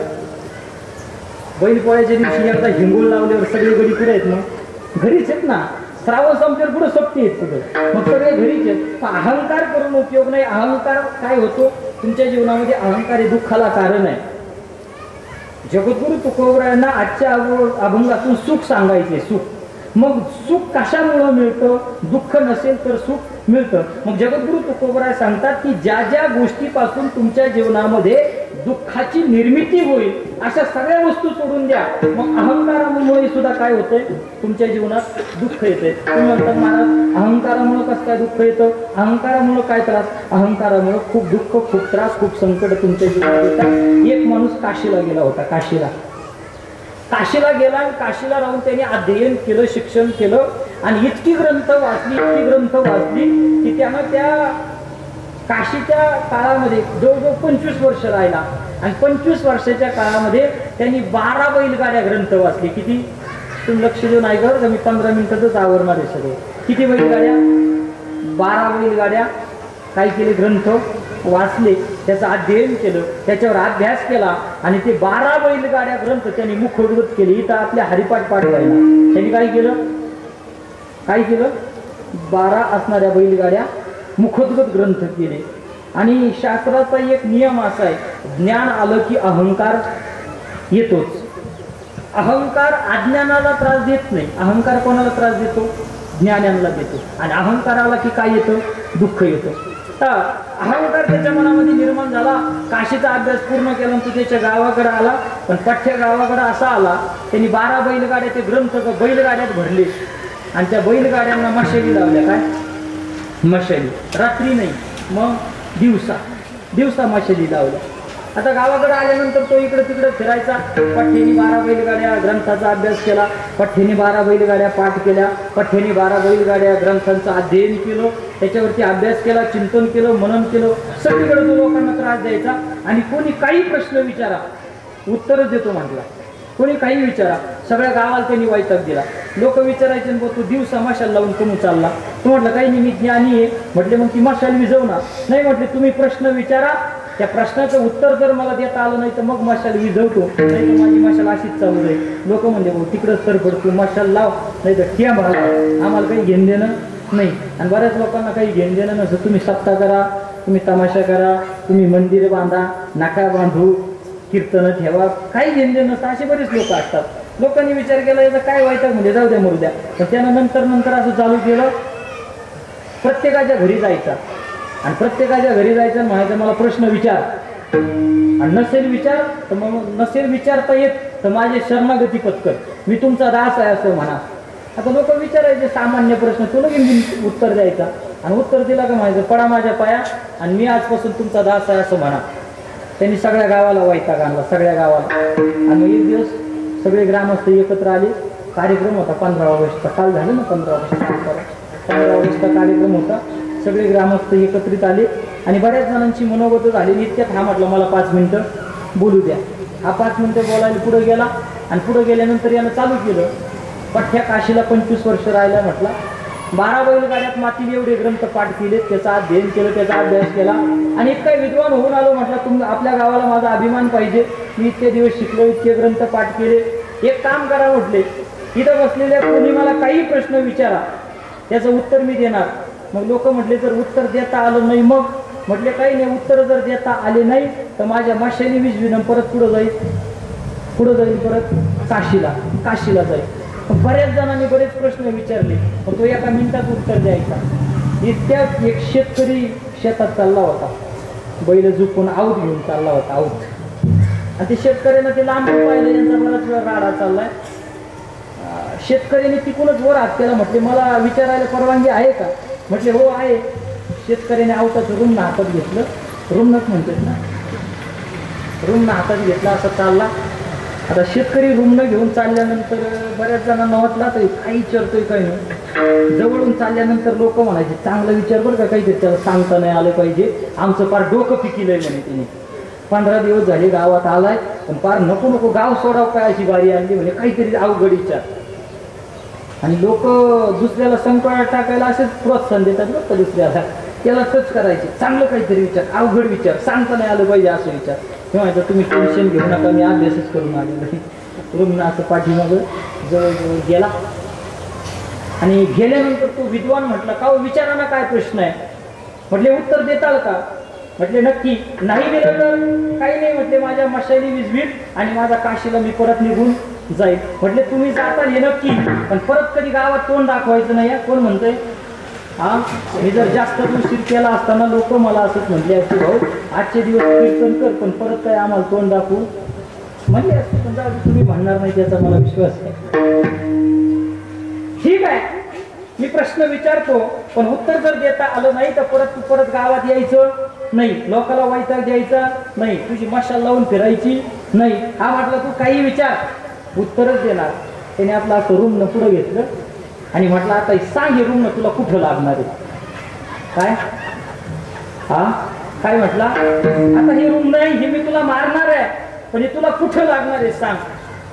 बैल पोळ्याच्या दिवशी एकदा हिंगोळ लावल्यावर सगळे गडी कुठे आहेत मग घरीच आहेत ना श्रावण संपल्यावर पुढे सोबती आहेत सगळे मग सगळे घरीच आहेत अहंकार करून उपयोग नाही अहंकार काय होतो तुमच्या जीवनामध्ये अहंकार हे दुःखाला कारण आहे जगद्गुरु तुकोबरायांना आजच्या अभंगातून सुख सांगायचे सुख मग सुख कशामुळं मिळतं दुःख नसेल तर सुख मिळतं मग जगद्गुरु तुकोबराय सांगतात की ज्या ज्या गोष्टीपासून तुमच्या जीवनामध्ये दुःखाची निर्मिती होईल अशा सगळ्या वस्तू सोडून द्या मग अहंकारामुळे सुद्धा काय होतंय तुमच्या जीवनात दुःख येते तुम्ही म्हणतात महाराज अहंकारामुळे कसं काय दुःख येतं अहंकारामुळे काय त्रास अहंकारामुळे खूप दुःख खूप त्रास खूप संकट तुमच्या जीवनात येतात एक माणूस काशीला गेला होता काशीला गेला आणि काशीला राहून त्यांनी अध्ययन केलं शिक्षण केलं आणि इतकी ग्रंथ वाचली की त्यानं त्या काशीच्या काळामध्ये जवळजवळ 25 वर्ष राहिला आणि 25 वर्षाच्या काळामध्ये त्यांनी 12 बैलगाड्या ग्रंथ वाचले किती तुम्ही लक्ष देऊन ऐका मी 15 मिनिटातच आवरणार आहे सगळे किती बैलगाड्या 12 बैलगाड्या काय केले ग्रंथ वाचले त्याचं अध्ययन केलं त्याच्यावर अभ्यास केला आणि ते 12 बैलगाड्या ग्रंथ त्यांनी मुखोद्गत केले इथं आपल्या हरिपाठ पाठवायला त्यांनी काय केलं 12 असणाऱ्या बैलगाड्या मुखोद्गत ग्रंथ केले आणि शास्त्राचा एक नियम असा आहे ज्ञान आलं की अहंकार येतोच अहंकार अज्ञानाला त्रास देत नाही अहंकार कोणाला त्रास देतो ज्ञानाला देतो आणि अहंकाराला की काय येतं दुःख येतं तर अहंकार त्याच्या मनामध्ये निर्माण झाला काशीचा अभ्यास पूर्ण केला तो त्याच्या गावाकडे आला पण पठ्ठ्या गावाकडे असा आला त्यांनी 12 बैलगाड्या ते ग्रंथ बैलगाड्यात भरले आणि त्या बैलगाड्यांना मशाली लावल्या काय मशाली रात्री नाही मग दिवसा मशाली लावल्या आता गावाकडे आल्यानंतर तो इकडे तिकडे फिरायचा पठ्ठ्याने 12 बैलगाड्या ग्रंथाचा अभ्यास केला पठ्ठ्याने 12 बैलगाड्या पाठ केल्या पठ्ठ्याने 12 बैलगाड्या ग्रंथांचं अध्ययन केलं त्याच्यावरती अभ्यास केला चिंतन केलं मनन केलं सगळीकडे तो लोकांना त्रास द्यायचा आणि कोणी काही प्रश्न विचारा उत्तरच देतो म्हटला कोणी काही विचारा सगळ्या गावाला त्यांनी वैताग दिला लोक विचारायचे तू दिवसा मशाल लावून कमी चालला तू म्हटलं काही नाही मी ज्ञानी आहे म्हटले मग ती मशाल विझवणार नाही म्हटले तुम्ही प्रश्न विचारा त्या प्रश्नाचं उत्तर जर मला देता आलं नाही तर मग मशाल विझवतो नाही तर माझी मशाल अशीच चालू राहील लोक म्हणजे भाऊ तिकडंच तर पडतो मशाल लाव नाही तर ठिया भरला आम्हाला काही घेणं देणं नाही आणि बऱ्याच लोकांना काही घेणं देणं नसतं तुम्ही सप्ताह करा तुम्ही तमाशा करा तुम्ही मंदिर बांधा नाका बांधू कीर्तन ठेवा काही घेणं देणं नसतं असे बरेच लोक असतात लोकांनी विचार केला याचा काय व्हायचं म्हणजे जाऊ द्या मरू द्या पण त्यानं नंतर असं चालू केलं प्रत्येकाच्या घरी जायचा आणि प्रत्येकाच्या घरी जायचं म्हणायचं मला प्रश्न विचार आणि नसेल विचार तर मग नसेल विचारता येत तर माझे शरणागती पत्कर मी तुमचा दास आहे असं म्हणा आता लोक विचारायचे सामान्य प्रश्न तुला मी उत्तर द्यायचा आणि उत्तर दिला का म्हणायचं पडा माझ्या पाया आणि मी आजपासून तुमचा दास आहे असं म्हणा त्यांनी सगळ्या गावाला वैताग आणला सगळ्या गावाला आणि एक दिवस सगळे ग्रामस्थ एकत्र आले कार्यक्रम होता 15 ऑगस्टचा काल झालं ना 15 ऑगस्टचा कार्यक्रम होता सगळे ग्रामस्थ एकत्रित आले आणि बऱ्याच जणांची मनोगत झाली इतक्यात हा म्हटलं मला 5 मिनिटं बोलू द्या हा 5 मिनिटं बोलायला पुढे गेला आणि पुढे गेल्यानंतर यानं चालू केलं पठ्ठ्या काशीला 25 वर्ष राहिला म्हटला 12 बैलगाड्यात मातीने एवढे ग्रंथ पाठ केले, त्याचा अध्ययन केलं, त्याचा अभ्यास केला आणि इतका विद्वान होऊन आलो. म्हटलं आपल्या गावाला माझा अभिमान पाहिजे, मी इतके दिवस शिकलो, इतके ग्रंथ पाठ केले. एक काम करा म्हटले, इथं बसलेल्या कोणी मला काही प्रश्न विचारा, त्याचं उत्तर मी देणार. मग लोक म्हटले जर उत्तर देता आलं नाही मग? म्हटले काही नाही, उत्तर जर देता आले नाही तर माझ्या माशाने विजविनं परत पुढं जाईल परत काशीला जाईल. बऱ्याच जणांनी बरेच प्रश्न विचारले, पण तो एका मिनिटात उत्तर द्यायचा. इतक्यात एक शेतकरी शेतात चालला होता, बैल झुकून आऊत घेऊन चालला होता, आऊत. आणि ते शेतकऱ्यानं ते लांब पाहिलं, यांचा बराच वेळा राडा चाललाय. शेतकऱ्याने तिकूनच वर हात केला, म्हटले मला विचारायला परवानगी आहे का? म्हटले हो आहे. शेतकऱ्याने आवताचं रुमणं हातात घेतलं, रुमणच म्हणतात ना, रुमणं हातात घेतला, असा चालला. आता शेतकरी रुमणं घेऊन चालल्यानंतर बऱ्याच जणांना वाटला तर काही विचारतोय काही नाही. जवळून चालल्यानंतर लोक म्हणायचे चांगला विचार बरं का, काहीतरी त्याला सांगता नाही आलं पाहिजे, आमचं फार डोकं पिकिलंय म्हणे तिने. 15 दिवस झाले गावात आलाय, पण फार नको गाव सोडाव काय अशी बारी आणली म्हणे, काहीतरी अवघड विचार. आणि लोक दुसऱ्याला संकटात टाकायला असेच प्रोत्साहन देतात बरं का दुसऱ्याला, त्याला टच करायचे, चांगलं काहीतरी विचार, अवघड विचार, सांगता नाही आलं पाहिजे असं विचार. तेव्हा तुम्ही टेन्शन घेऊ नका, मी अभ्यासच करून आलेलो आहे. रुग्ण असं पाठीमागं जवळजवळ गेला आणि गेल्यानंतर तो विद्वान म्हटला का विचारा ना काय प्रश्न आहे? म्हटले उत्तर देताल का? म्हटले नक्की. नाही दिलं तर काही नाही, म्हटले माझ्या मशाली विजवीत आणि माझा काशीला मी परत निघून जाईल. म्हटले तुम्ही जाताल हे नक्की, पण परत कधी गावात तोंड दाखवायचं नाही. कोण म्हणतंय? हा, मी जर जास्त उशीर केला असताना लोक मला असंच म्हटले असते, भाऊ आजचे दिवस कीर्तन कर, पण परत काय आम्हाला तोंड दाखवू म्हणले असते. पण जाऊ तुम्ही म्हणणार नाही त्याचा मला विश्वास आहे. ठीक आहे, मी प्रश्न विचारतो, पण उत्तर जर देता आलं नाही तर परत गावात यायचं नाही, लोकांना वैताग द्यायचा नाही, तुझी मशाल लावून फिरायची नाही. हा म्हटलं तू काही विचार, उत्तरच देणार. त्याने आपला असं रूमनं पुढं घेतलं आणि म्हटलं आता सांग हे रूमनं तुला कुठं लागणार आहे? काय? हा काय म्हटला? आता हे रूम नाही, हे मी तुला मारणार आहे, पण हे तुला कुठं लागणार आहे सांग.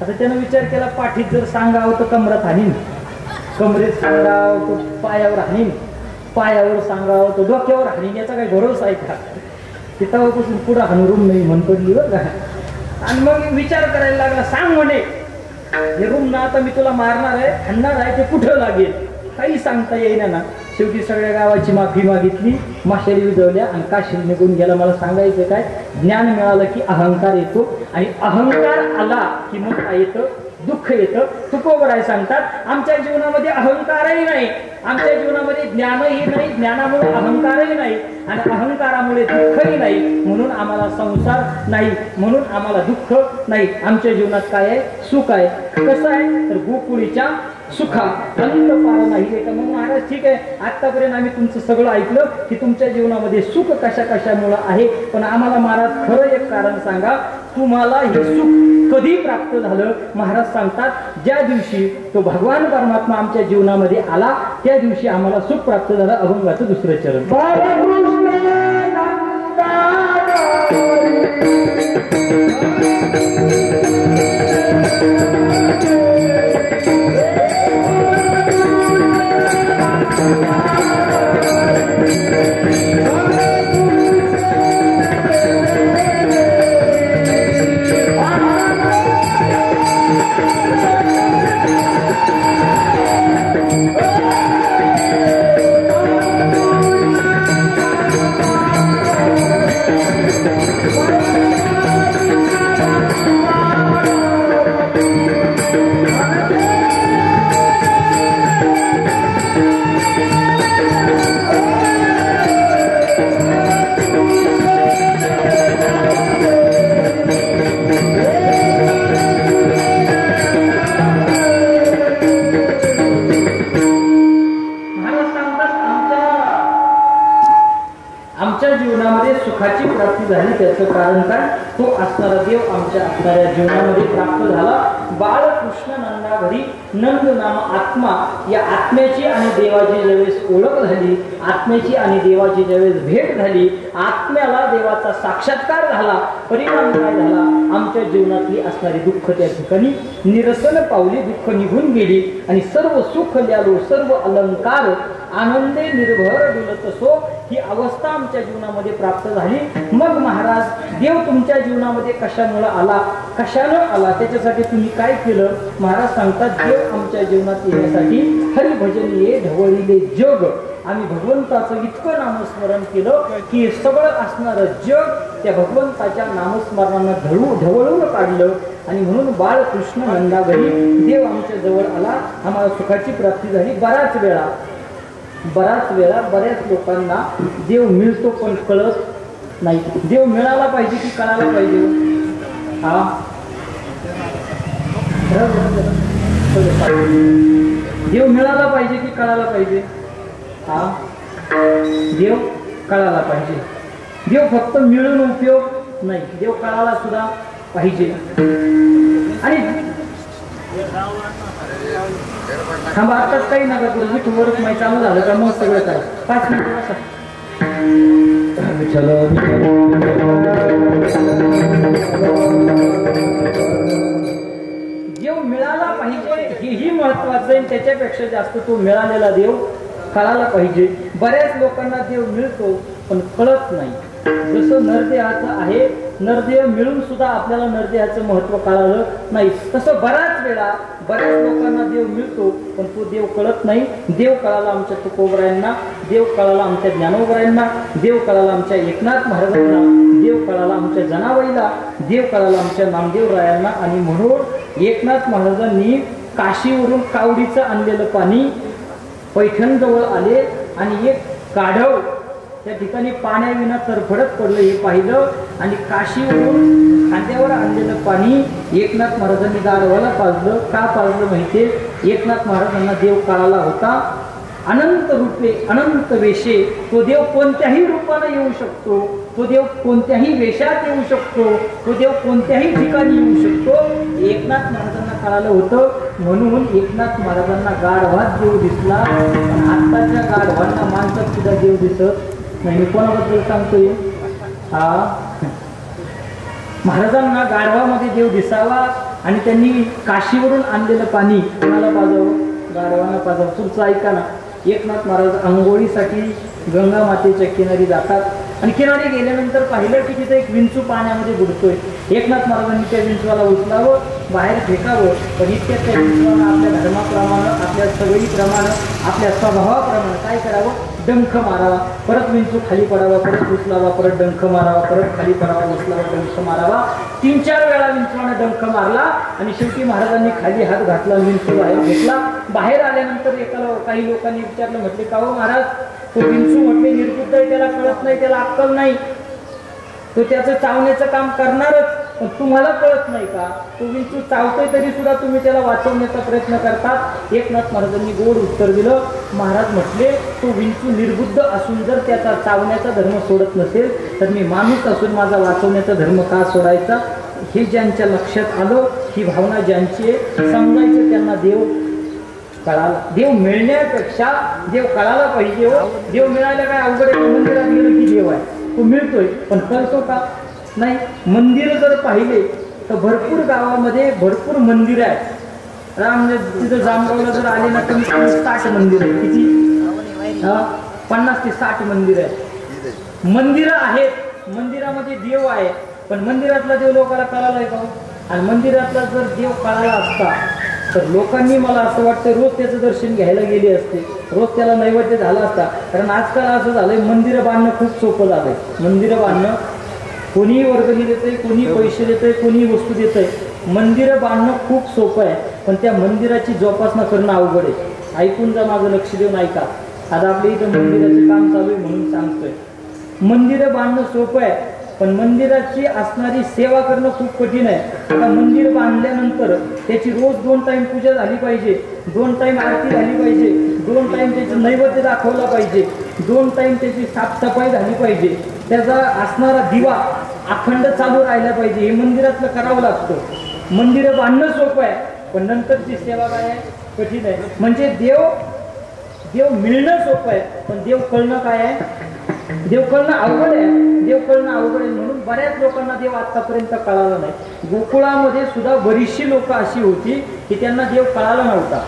आता त्यानं विचार केला, पाठीत जर सांगावं तर कमरात हाणीन, कमरेत सांगावं तर पायावर हाणीन, पायावर सांगावं तर डोक्यावर हाणीन, याचा काही भरोसा आहे का? तिथपासून पुढं हाणून रूम नाही म्हण पडली बरं का. आणि मग विचार करायला लागला, सांग म्हणे हे रूम ना आता मी तुला मारणार आहे, हाणणार आहे, ते कुठं लागेल? काही सांगता येईना ना. शेवटी सगळ्या गावाची माफी मागितली, माशारी विजवल्या आणि काशी निघून गेला. मला सांगायचं काय, ज्ञान मिळालं की अहंकार येतो, आणि अहंकार आला की मग काय येतं? दुःख येतं. तुकोबराय सांगतात आमच्या जीवनामध्ये अहंकारही नाही, आमच्या जीवनामध्ये ज्ञानही नाही, ज्ञानामुळे अहंकारही नाही आणि अहंकारामुळे दुःखही नाही, म्हणून आम्हाला संसार नाही, म्हणून आम्हाला दुःख नाही. आमच्या जीवनात काय आहे? सुख आहे. कसं आहे तर गोकुळीच्या सुखा अंत पार नाही. मग महाराज ठीक आहे, आतापर्यंत आम्ही तुमचं सगळं ऐकलं की तुमच्या जीवनामध्ये सुख कशा कशामुळं आहे, पण आम्हाला महाराज खरं एक कारण सांगा, तुम्हाला हे सुख कधी प्राप्त झालं? महाराज सांगतात ज्या दिवशी तो भगवान परमात्मा आमच्या जीवनामध्ये आला त्या दिवशी आम्हाला सुख प्राप्त झालं. अभंगाचं दुसरं चरण. प्राप्ती झाली त्याचं कारण काय? तो असणारा देव आमच्या असणाऱ्या जीवनामध्ये प्राप्त झाला. बाळकृष्ण नंदा घरी नंद नाम आत्मा, या आत्म्याची आणि देवाची ज्यावेळेस ओळख झाली, आत्म्याची आणि देवाची ज्यावेळेस भेट झाली, आत्म्याला देवाचा साक्षात्कार झाला, परिणाम काय झाला? आमच्या जीवनातली असणारी दुःख त्या ठिकाणी निरसन पावली, दुःख निघून गेली आणि सर्व सुख ल्यालो, सर्व अलंकार आनंदे निर्भर डुलत सो, ही अवस्था आमच्या जीवनामध्ये प्राप्त झाली. मग महाराज देव तुमच्या जीवनामध्ये कशामुळे आला, कशानं आला, त्याच्यासाठी तुम्ही काय केलं? महाराज सांगतात, देव आमच्या जीवनात येण्यासाठी हरिभजन ये ढवळीले जग, आम्ही भगवंताचं इतकं नामस्मरण केलं की सगळं असणारं जग त्या भगवंताच्या नामस्मरणानं ढवळून काढलं. आणि म्हणून बाळकृष्ण नंदाघरी देव आमच्या जवळ आला, आम्हाला सुखाची प्राप्ती झाली. बराच वेळा बऱ्याच लोकांना देव मिळतो पण कळत नाही. देव मिळाला पाहिजे की कळायला पाहिजे? देव मिळाला पाहिजे की कळायला पाहिजे? देव कळायला पाहिजे. देव फक्त मिळून उपयोग नाही, देव कळायला सुद्धा पाहिजे. आणि थांबा, आताच काही नका करू, विठूवरच माहिती चालू झालं का मग सगळं करा. 5 मिनिट बसा. देव मिळाला पाहिजे हेही महत्वाचं आहे. त्याच्यापेक्षा जास्त तो मिळालेला देव कळायला पाहिजे. बऱ्याच लोकांना देव मिळतो पण कळत नाही. जसं नरदेहाचं आहे, नरदेह मिळून सुद्धा आपल्याला नरदेहाचं महत्व कळालं नाही, तसं बऱ्याच लोकांना देव मिळतो पण तो देव कळत नाही. देव कळाला आमच्या तुकोबरायांना, देव कळाला आमच्या ज्ञानोबरायांना, देव कळाला आमच्या एकनाथ महाराजांना, देव कळाला आमच्या जनाबाईला, देव कळाला आमच्या नामदेवरायांना. आणि म्हणून एकनाथ महाराजांनी काशीवरून कावडीचं आणलेलं पाणी पैठणजवळ आले आणि एक गाढव त्या ठिकाणी पाण्याविना तरफडत पडलं हे पाहिलं. आणि काशीवरून खांद्यावर आणलेलं पाणी एकनाथ महाराजांनी गाढवाला पाजलं. का पाजलं माहितीये? एकनाथ महाराजांना देव कळाला होता. अनंत रूपे अनंत वेशे, तो देव कोणत्याही रूपाने येऊ शकतो, तो देव कोणत्याही वेशात येऊ शकतो, तो देव कोणत्याही ठिकाणी येऊ शकतो. एकनाथ महाराजांना कळालं होतं. म्हणून एकनाथ महाराजांना गाढवात देव दिसला. आत्ताच्या गाढवांना माणसात सुद्धा देव दिसत नाही. मी कोणाबद्दल सांगतोय? महाराजांना गाढवामध्ये देव दिसावा आणि त्यांनी काशीवरून आणलेलं पाणी कोणाला पाजावं? गाढवांना पाजावं. पुढचं ऐका ना. एकनाथ महाराज आंघोळीसाठी गंगा मातेच्या किनारी जातात आणि किनारी गेल्यानंतर पाहिलं की तिथे एक विंचू पाण्यामध्ये बुडतोय. एकनाथ महाराजांनी त्या विंचूला उचलावं, बाहेर फेकावं, पण इतक्यात त्या विंचूला आपल्या धर्माप्रमाणे, आपल्या सवयीप्रमाणे, आपल्या स्वभावाप्रमाणे काय करावं? डंख मारावा. परत विंचू खाली पडावा, परत उचलावा, परत डंख मारावा, परत खाली पडावा, उचलावा, डंख मारावा. 3-4 वेळा विंचूने डंख मारला आणि शेवटी महाराजांनी खाली हात घातला, विंचू बाहेर घेतला. बाहेर आल्यानंतर काही लोकांनी विचारलं, म्हटले का हो महाराज, तो विंचू म्हटले निर्बुद्ध आहे, त्याला कळत नाही, त्याला अक्कल नाही, तो त्याचं चावण्याचं काम करणारच, पण तुम्हाला कळत नाही का? तो विंचू चावतोय तरी सुद्धा तुम्ही त्याला वाचवण्याचा प्रयत्न करतात. एकनाथ महाराजांनी गोड उत्तर दिलं. महाराज म्हटले, तो विंचू निर्बुद्ध असून जर त्याचा चावण्याचा धर्म सोडत नसेल तर मी माणूस असून माझा वाचवण्याचा धर्म का सोडायचा? हे ज्यांच्या लक्षात आलं, ही भावना ज्यांची समजायचं त्यांना देव कळाला. देव मिळण्यापेक्षा देव कळायला पाहिजे. हो, देव मिळायला काय अवघड आहे? मंदिरात गेलं की देव आहे, तो मिळतोय, पण कळतो का? नाही. मंदिर जर पाहिले तर भरपूर गावामध्ये भरपूर मंदिर आहेत. तिथं जामगावला जर आले ना कमीत कमी 60 मंदिर आहे. किती? 50 ते 60 मंदिर आहेत. मंदिरं आहेत, मंदिरामध्ये देव आहे, पण मंदिरातला देव लोकांना कळालाय का? आणि मंदिरातला जर देव कळाला असता तर लोकांनी, मला असं वाटतं, रोज त्याचं दर्शन घ्यायला गेले असते, रोज त्याला नैवेद्य झाला असता. कारण आजकाल असं झालंय, मंदिरं बांधणं खूप सोपं झालंय. मंदिरं बांधणं कोणी वर्गणी देतंय, कोणी पैसे देतंय, कोणी वस्तू देतंय. मंदिरं बांधणं खूप सोपं आहे, पण त्या मंदिराची जोपासना करणं अवघड आहे. ऐकून जा, माझं लक्ष देऊन ऐका. आता आपल्या इथं मंदिराचं काम चालू आहे म्हणून सांगतोय. मंदिरं बांधणं सोपं आहे, पण मंदिराची असणारी सेवा करणं खूप कठीण आहे. आता मंदिर बांधल्यानंतर त्याची रोज 2 टाइम पूजा झाली पाहिजे, 2 टाइम आरती झाली पाहिजे, 2 टाइम त्याचं नैवेद्य दाखवला पाहिजे, 2 टाइम त्याची साफसफाई झाली पाहिजे. त्याचा असणारा दिवा अखंड चालू राहिला पाहिजे. हे मंदिरातलं करावं लागतं. मंदिरं बांधणं सोपं आहे, पण नंतरची सेवा काय आहे, कठीण आहे. म्हणजे देव मिळणं सोपं आहे, पण देव कळणं काय आहे, देव कळणं अवघड आहे. देव कळणं अवघड आहे म्हणून बऱ्याच लोकांना देव आतापर्यंत कळाला नाही. गोकुळामध्ये सुद्धा बरीचशी लोक अशी होती की त्यांना देव कळाला नव्हता.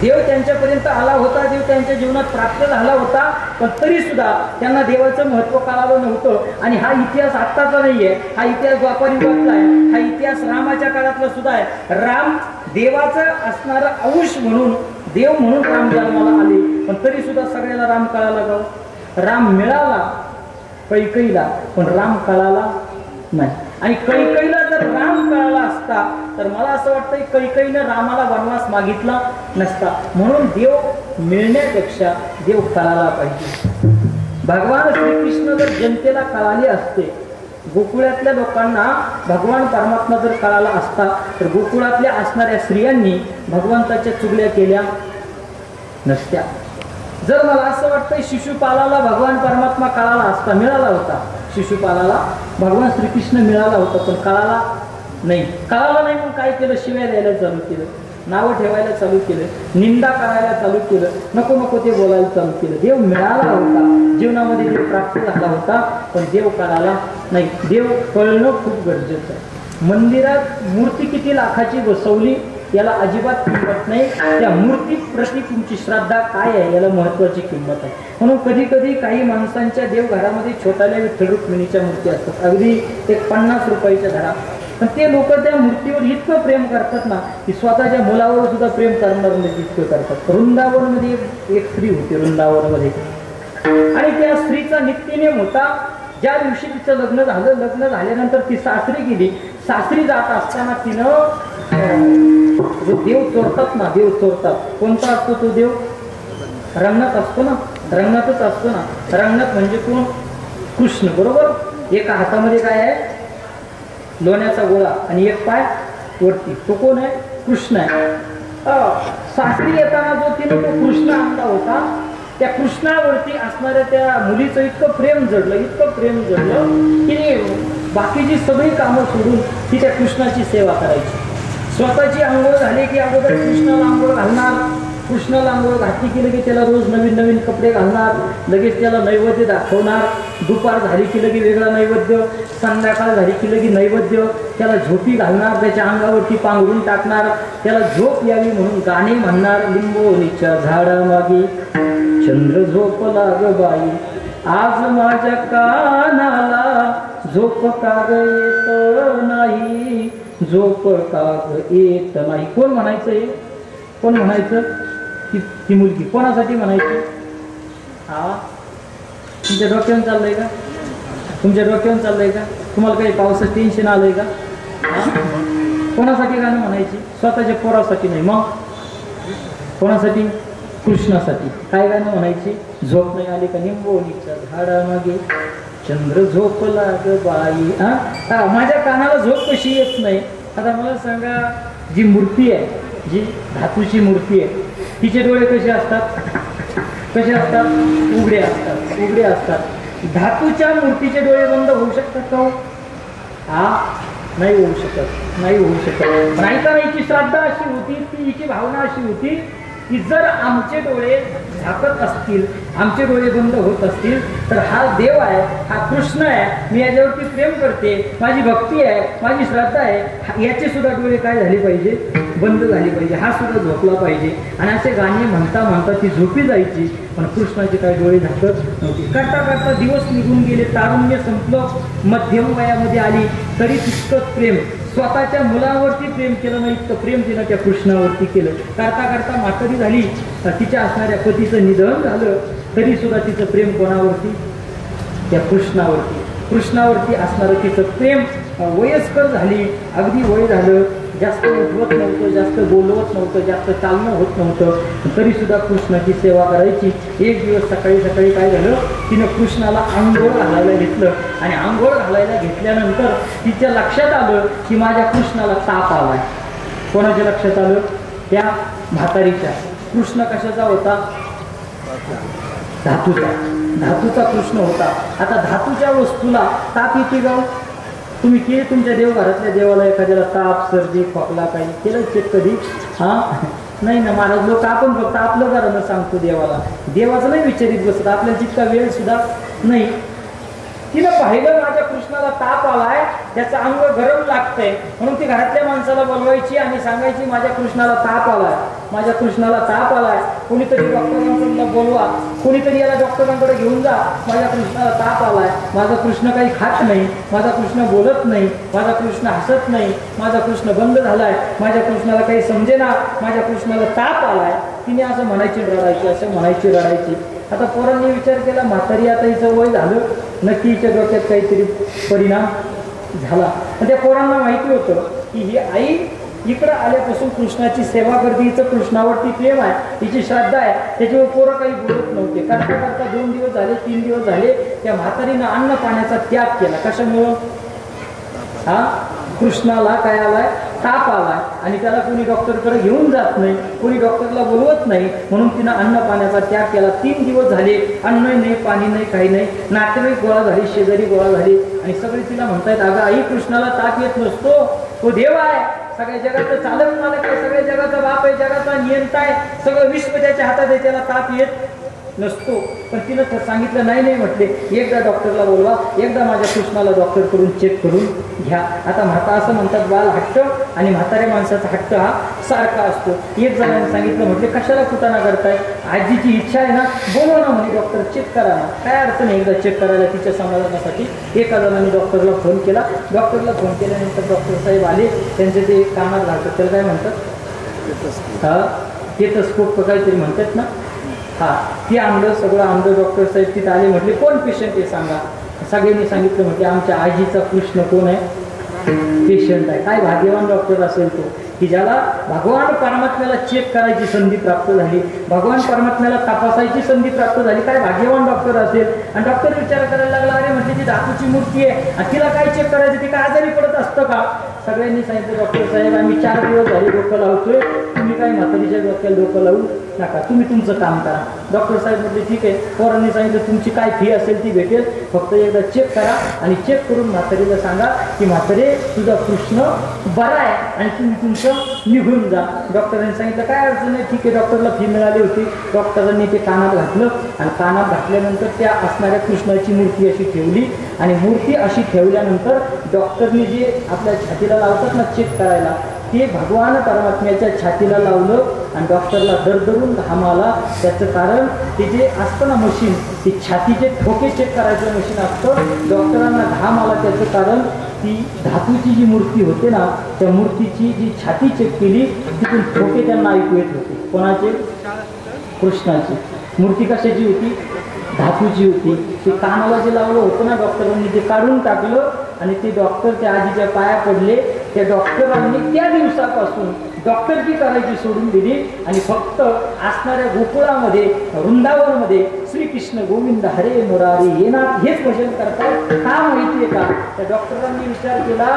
देव त्यांच्यापर्यंत आला होता, देव त्यांच्या जीवनात प्राप्त झाला होता, पण तरी सुद्धा त्यांना देवाचं महत्व कळालं नव्हतं. आणि हा इतिहास आत्ताचा नाहीये, हा इतिहास द्वापार युगातला आहे. हा इतिहास रामाच्या काळातला सुद्धा आहे. राम देवाचं असणारं अंश म्हणून, देव म्हणून राम जन्माला आले, पण तरी सुद्धा सगळ्याला राम कळाला का? राम मिळाला कैकईला, पण राम कळाला नाही. आणि कैकईला जर राम कळाला असता तर मला असं वाटतं की कैकईनं रामाला वनवास मागितला नसता. म्हणून देव मिळण्यापेक्षा देव कळाला पाहिजे. भगवान श्रीकृष्ण जर जनतेला कळाले असते, गोकुळातल्या लोकांना भगवान परमात्मा जर कळाला असता, तर गोकुळातल्या असणाऱ्या स्त्रियांनी भगवंताच्या चुगल्या केल्या नसत्या. जर मला असं वाटतं शिशुपालाला भगवान परमात्मा कळाला असता, मिळाला होता, शिशुपालाला भगवान श्रीकृष्ण मिळाला होता, पण कळाला नाही. कळाला नाही मग काय केलं, शिव्या द्यायला चालू केलं, नावं ठेवायला चालू केलं, निंदा करायला चालू केलं, नको नको ते बोलायला चालू केलं. देव मिळाला होता, जीवनामध्ये देव प्राप्त झाला होता, पण देव कळाला नाही. देव कळणं खूप गरजेचं आहे. मंदिरात मूर्ती किती लाखाची बसवली याला अजिबात किंमत नाही, त्या मूर्ती प्रति तुमची श्रद्धा काय आहे याला महत्वाची किंमत आहे. म्हणून कधी कधी काही माणसांच्या देवघरामध्ये छोट्याल्या विठ्ठल रुक्मिणीच्या मूर्ती असतात, अगदी एक 50 रुपयाच्या घरा, पण ते लोक त्या मूर्तीवर इतकं प्रेम करतात ना की स्वतःच्या मुलावर सुद्धा प्रेम करणार नाही इतकं करतात. वृंदावनमध्ये एक स्त्री होती, वृंदावनमध्ये, आणि त्या स्त्रीचा नित्यनेम होता, ज्या दिवशी तिचं लग्न झालं, लग्न झाल्यानंतर ती सासरी गेली. सासरी जात असताना तिनं जो देव चोरतात ना, देव चोरतात, कोणता असतो तो देव? रंगनाथ असतो ना, रंगनाथच असतो ना. रंगनाथ म्हणजे कोण? कृष्ण, बरोबर. एका हातामध्ये काय आहे, लोण्याचा गोळा, आणि एक पाय वरती, तो कोण आहे? कृष्ण आहे. सासरी येताना जो तिने तो कृष्ण आणला होता, त्या कृष्णावरती असणाऱ्या त्या मुलीचं इतकं प्रेम जडलं, इतकं प्रेम जडलं की बाकीची सगळी कामं सोडून ती त्या कृष्णाची सेवा करायची. स्वतःची आंघोळ झाली की अगोदर कृष्णाला आंघोळ घालणार, कृष्णाला आंघोळ घातली की लगेच त्याला रोज नवीन नवीन कपडे घालणार, लगेच त्याला नैवेद्य दाखवणार. दुपार झाली की लगे वेगळा नैवेद्य, संध्याकाळ झाली की लगे नैवेद्य, त्याला झोपी घालणार, त्याच्या अंगावरती पांघरून टाकणार, त्याला झोप यावी म्हणून गाणे म्हणणार. लिंबोनीच्या झाडामागे चंद्र झोपला ग बाई, आज माझ्या कानाला झोप काग येत नाही, झोप काग येत नाही. कोण म्हणायचं हे? कोण म्हणायचं? ती मुलगी कोणासाठी म्हणायची? हा, तुमच्या डोक्यावर चाललंय का? तुमच्या डोक्यावर चाललंय का? तुम्हाला काही पावसाचं टेन्शन आलंय का? कोणासाठी गाणं म्हणायची? स्वतःच्या पोरासाठी नाही, मग कोणासाठी? कृष्णासाठी. काय गाणं म्हणायची? झोप नाही आली का? निंबोनीच्या झाडामागे चंद्र झोपला ग बाई. हा, माझ्या कानाला झोप कशी येत नाही? आता मला सांगा, जी मूर्ती आहे, जी धातूची मूर्ती आहे, तिचे डोळे कसे असतात? कसे असतात? उघडे असतात, उघडे असतात. धातूच्या मूर्तीचे डोळे बंद होऊ शकतात का? हा, नाही होऊ शकत, नाही होऊ शकत. पण ऐका, हिची श्रद्धा अशी होती, ती हिची भावना अशी होती की जर आमचे डोळे झाकत असतील, आमचे डोळे बंद होत असतील, तर हा देव आहे, हा कृष्ण आहे, मी याच्यावरती प्रेम करते, माझी भक्ती आहे, माझी श्रद्धा आहे, याचे सुद्धा डोळे काय झाले पाहिजे? बंद झाले पाहिजे, हा सुद्धा झोपला पाहिजे. आणि असे गाणे म्हणता म्हणता ती झोपी जायची, पण कृष्णाचे काय डोळे झाकत नव्हते. करता करता दिवस निघून गेले, तारुण्य संपलं, मध्यम वयामध्ये आली, तरी तितकंच प्रेम, स्वतःच्या मुलावरती प्रेम केलं नाही, इतकं प्रेम तिनं त्या कृष्णावरती केलं. करता करता म्हातारी झाली, तिच्या असणाऱ्या पतीचं निधन झालं, तरी सुद्धा तिचं प्रेम कोणावरती? त्या कृष्णावरती. कृष्णावरती असणारं तिचं प्रेम. वयस्कर झाली, अगदी वय झालं, जास्त उठवत नव्हतं, जास्त बोलवत नव्हतं, जास्त चालणं होत नव्हतं, तरी सुद्धा कृष्णाची सेवा करायची. एक दिवस सकाळी सकाळी काय झालं, तिनं कृष्णाला आंघोळ घालायला घेतलं, आणि आंघोळ घालायला घेतल्यानंतर तिच्या लक्षात आलं की माझ्या कृष्णाला ताप आलाय. कोणाच्या लक्षात आलं? त्या म्हातारीच्या. कृष्ण कशाचा होता? धातूचा. धातूचा कृष्ण होता. आता धातूच्या वस्तूला ताप येते का? तुम्ही केले तुमच्या देवघरातल्या देवाला एखाद्याला ताप सर्दी खोकला काही केलं चेक कधी? हां नाही ना महाराज. लोक आपण फक्त आपलं घरानं सांगतो देवाला, देवाचं नाही विचारित बसत. आपल्याला जितका वेळ सुद्धा नाही. तिनं पाहिलं माझ्या कृष्णाला ताप आलाय, त्याचं अंग गरम लागतंय, म्हणून ती घरातल्या माणसाला बोलवायची आणि सांगायची माझ्या कृष्णाला ताप आलाय, माझ्या कृष्णाला ताप आलाय, कोणीतरी डॉक्टरांकडे बोलवा, कोणीतरी याला डॉक्टरांकडे घेऊन जा, माझ्या कृष्णाला ताप आलाय, माझा कृष्ण काही खात नाही, माझा कृष्ण बोलत नाही, माझा कृष्ण हसत नाही, माझा कृष्ण बंद झालाय, माझ्या कृष्णाला काही समजेना, माझ्या कृष्णाला ताप आलाय. तिने असं म्हणायची रडायची, असं म्हणायची रडायची. आता पोरांनी विचार केला म्हातारी आता हिचं वय झालं, नक्की हिच्या डोक्यात काहीतरी परिणाम झाला. पण त्या पोरांना माहिती होतं की ही आई इकडं आल्यापासून कृष्णाची सेवा करते, हिचं कृष्णावरती प्रेम आहे, हिची श्रद्धा आहे, त्याच्यावर पोरं काही बोलत नव्हते. करता करता 2 दिवस झाले, 3 दिवस झाले, त्या म्हातारीनं अन्न पाण्याचा त्याग केला. कशामुळं? हा कृष्णाला काय आलाय? ताप आलाय, आणि त्याला कोणी डॉक्टरकडे घेऊन जात नाही, कोणी डॉक्टरला बोलवत नाही, म्हणून तिनं अन्न पाण्याचा त्याग केला. 3 दिवस झाले, अन्न नाही, पाणी नाही, काही नाही. नातेवाईक गोळा झाली, शेजारी गोळा झाली, आणि सगळे तिला म्हणतायत अगं आई कृष्णाला ताप येत नसतो, तो देव आहे, सगळ्या जगाचं चालक मालक आहे, सगळ्या जगाचा बाप आहे, जगाचा नियंता आहे, सगळं विश्व त्याच्या हातात आहे, त्याला ताप येत नसतो. पण तिनं सांगितलं नाही नाही, म्हटले एकदा डॉक्टरला बोलवा, एकदा माझ्या कृष्णाला डॉक्टरकडून चेक करून घ्या. आता म्हाता असं म्हणतात बाल हट्ट आणि म्हाताऱ्या माणसाचा हट्ट हा सारखा असतो. एक जणांनी सांगितलं, म्हटले कशाला कुटाणा करताय, आजीची इच्छा आहे ना, बोलवा ना म्हणे डॉक्टर, चेक करा ना, काय अर्थ नाही एकदा चेक करायला तिच्या समाधानासाठी. एका जणांनी डॉक्टरला फोन केला. डॉक्टरला फोन केल्यानंतर डॉक्टर साहेब आले, त्यांचे ते कामात घालतात, त्याला काय म्हणतात? हा टेटस्कोप काहीतरी म्हणतात ना. हा ती आणलं, सगळं आणलं. डॉक्टर साहेब तिथे आले, म्हटले कोण पेशंट आहे सांगा. सगळ्यांनी सांगितलं, म्हटले आमच्या आजीचा कृष्ण कोण आहे? पेशंट आहे. काय भाग्यवान डॉक्टर असेल तो, की ज्याला भगवान परमात्म्याला चेक करायची संधी प्राप्त झाली, भगवान परमात्म्याला तपासायची संधी प्राप्त झाली. काय भाग्यवान डॉक्टर असेल. आणि डॉक्टर विचार करायला लागला, अरे म्हटले ती धातूची मूर्ती आहे आणि तिला काय चेक करायचं, ती काय आजारी पडत असतं का? सगळ्यांनी सांगितलं, डॉक्टर साहेब आम्ही 4 दिवस झाले डोकं लावतोय, तुम्ही काय म्हातारीच्या डोक्याला डोकं लावू नका, तुम्ही तुमचं काम करा. डॉक्टर साहेब म्हटले ठीक आहे. पोरांनी सांगितलं तुमची काय फी असेल ती भेटेल, फक्त एकदा चेक करा आणि चेक करून म्हातारीला सांगा की म्हातारे तुझा कृष्ण बरा आहे आणि तुम्ही तुमचं निघून जा. डॉक्टरांनी सांगितलं काय अडचण नाही, ठीक आहे. डॉक्टरला फी मिळाली होती. डॉक्टरांनी ते कानात घातलं आणि कानात घातल्यानंतर त्या असणाऱ्या कृष्णाची मूर्ती अशी ठेवली, आणि मूर्ती अशी ठेवल्यानंतर डॉक्टरने जे आपल्या छातीला लावतात ना चेक करायला, ते भगवान परमात्म्याच्या छातीला लावलं आणि डॉक्टरला दरदरून घाम आला. त्याचं कारण ते जे असतं ना मशीन, ते छातीचे ठोके चेक करायचं मशीन असतं, डॉक्टरांना घाम आला. त्याचं कारण ती धातूची जी मूर्ती होते ना, त्या मूर्तीची जी छाती चेक केली, तिथून ठोके त्यांना ऐकू येत होते. कोणाचे? कृष्णाची. मूर्ती कशाची होती? धातूची होती. ते कानाला जे लावलं होतं ना डॉक्टरांनी, ते काढून टाकलं आणि ते डॉक्टर त्या आजीच्या पाया पडले. त्या डॉक्टरांनी त्या दिवसापासून डॉक्टरकी करायची सोडून दिली आणि फक्त असणाऱ्या गोकुळामध्ये, वृंदावनमध्ये श्रीकृष्ण गोविंद हरे मुरारी हे ना हेच भजन करतात. का माहितीये का? त्या डॉक्टरांनी विचार केला,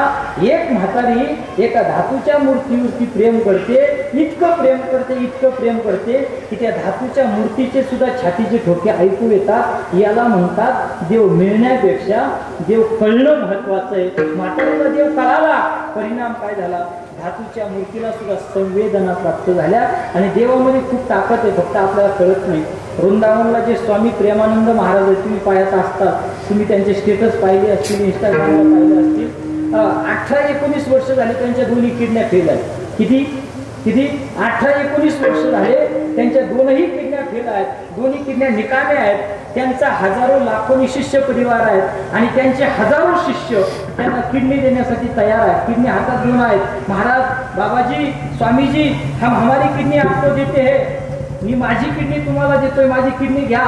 एक म्हातारी एका धातूच्या मूर्तीवरती प्रेम करते, इतकं प्रेम करते, इतकं प्रेम करते की त्या धातूच्या मूर्तीचे सुद्धा छातीचे ठोके ऐकू येतात. याला म्हणतात देव मिळण्यापेक्षा देव कळणं महत्वाचं आहे. म्हातारीला देव कळाला, परिणाम काय झाला? धातूच्या मूर्तीला सुद्धा संवेदना प्राप्त झाल्या आणि देवामध्ये खूप ताकद आहे, फक्त आपल्याला कळत नाही. वृंदावनला जे स्वामी प्रेमानंद महाराज आहेत, तुम्ही पाहत असतात, तुम्ही त्यांचे स्टेटस पाहिले असतील, इंस्टाग्रामला पाहिले असतील. 18-19 वर्ष झाले त्यांच्या दोन्ही किडन्या फेल आहेत. किती 18-19 वर्ष झाले त्यांच्या दोनही किडन्या फेल आहेत, दोन्ही किडन्या निकामी आहेत. त्यांचा हजारो लाखोनी शिष्य परिवार आहेत आणि त्यांचे हजारो शिष्य त्यांना किडनी देण्यासाठी तयार आहेत. किडनी हातात घेऊन आहेत. महाराज, बाबाजी, स्वामीजी, हम हमारी किडनी आपको देते हैं, मी माझी किडनी तुम्हाला देतोय, माझी किडनी घ्या.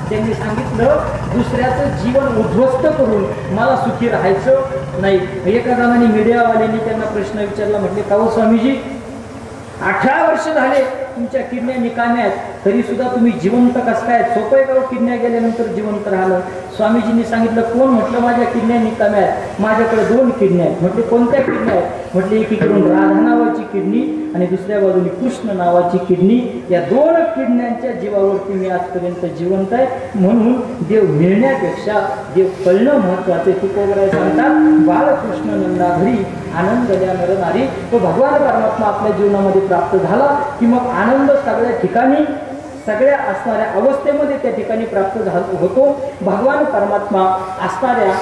त्यांनी सांगितलं दुसऱ्याचं जीवन उद्ध्वस्त करून मला सुखी राहायचं नाही. एका जणांनी मीडियावाल्यांनी त्यांना प्रश्न विचारला, म्हटले का हो स्वामीजी, 18 वर्ष झाले तुमच्या किडन्या निकाम्या आहेत तरी सुद्धा तुम्ही जिवंत कसं काय? सोपं आहे का किडन्या गेल्यानंतर जिवंत राहिलं? स्वामीजींनी सांगितलं, कोण? म्हटलं माझ्या किडन्या निकाम्या आहेत, माझ्याकडे 2 किडन्या आहेत. म्हटले कोणत्या किडन्या आहेत? म्हटले एकीकडून राधा नावाची किडनी आणि दुसऱ्या बाजूने कृष्ण नावाची किडनी. या 2 किडन्यांच्या जीवावरती मी आजपर्यंत जिवंत आहे. म्हणून देव मिळण्यापेक्षा देव कळणं महत्वाचे. तुकोबराय सांगतात, बाळकृष्ण नंदा घरी आनंद द्या नरनारी. तो भगवान परमात्मा आपल्या जीवनामध्ये प्राप्त झाला की मग आनंद सगळ्या ठिकाणी, सगळ्या असणाऱ्या अवस्थेमध्ये त्या ठिकाणी प्राप्त होतो. भगवान परमात्मा असणाऱ्या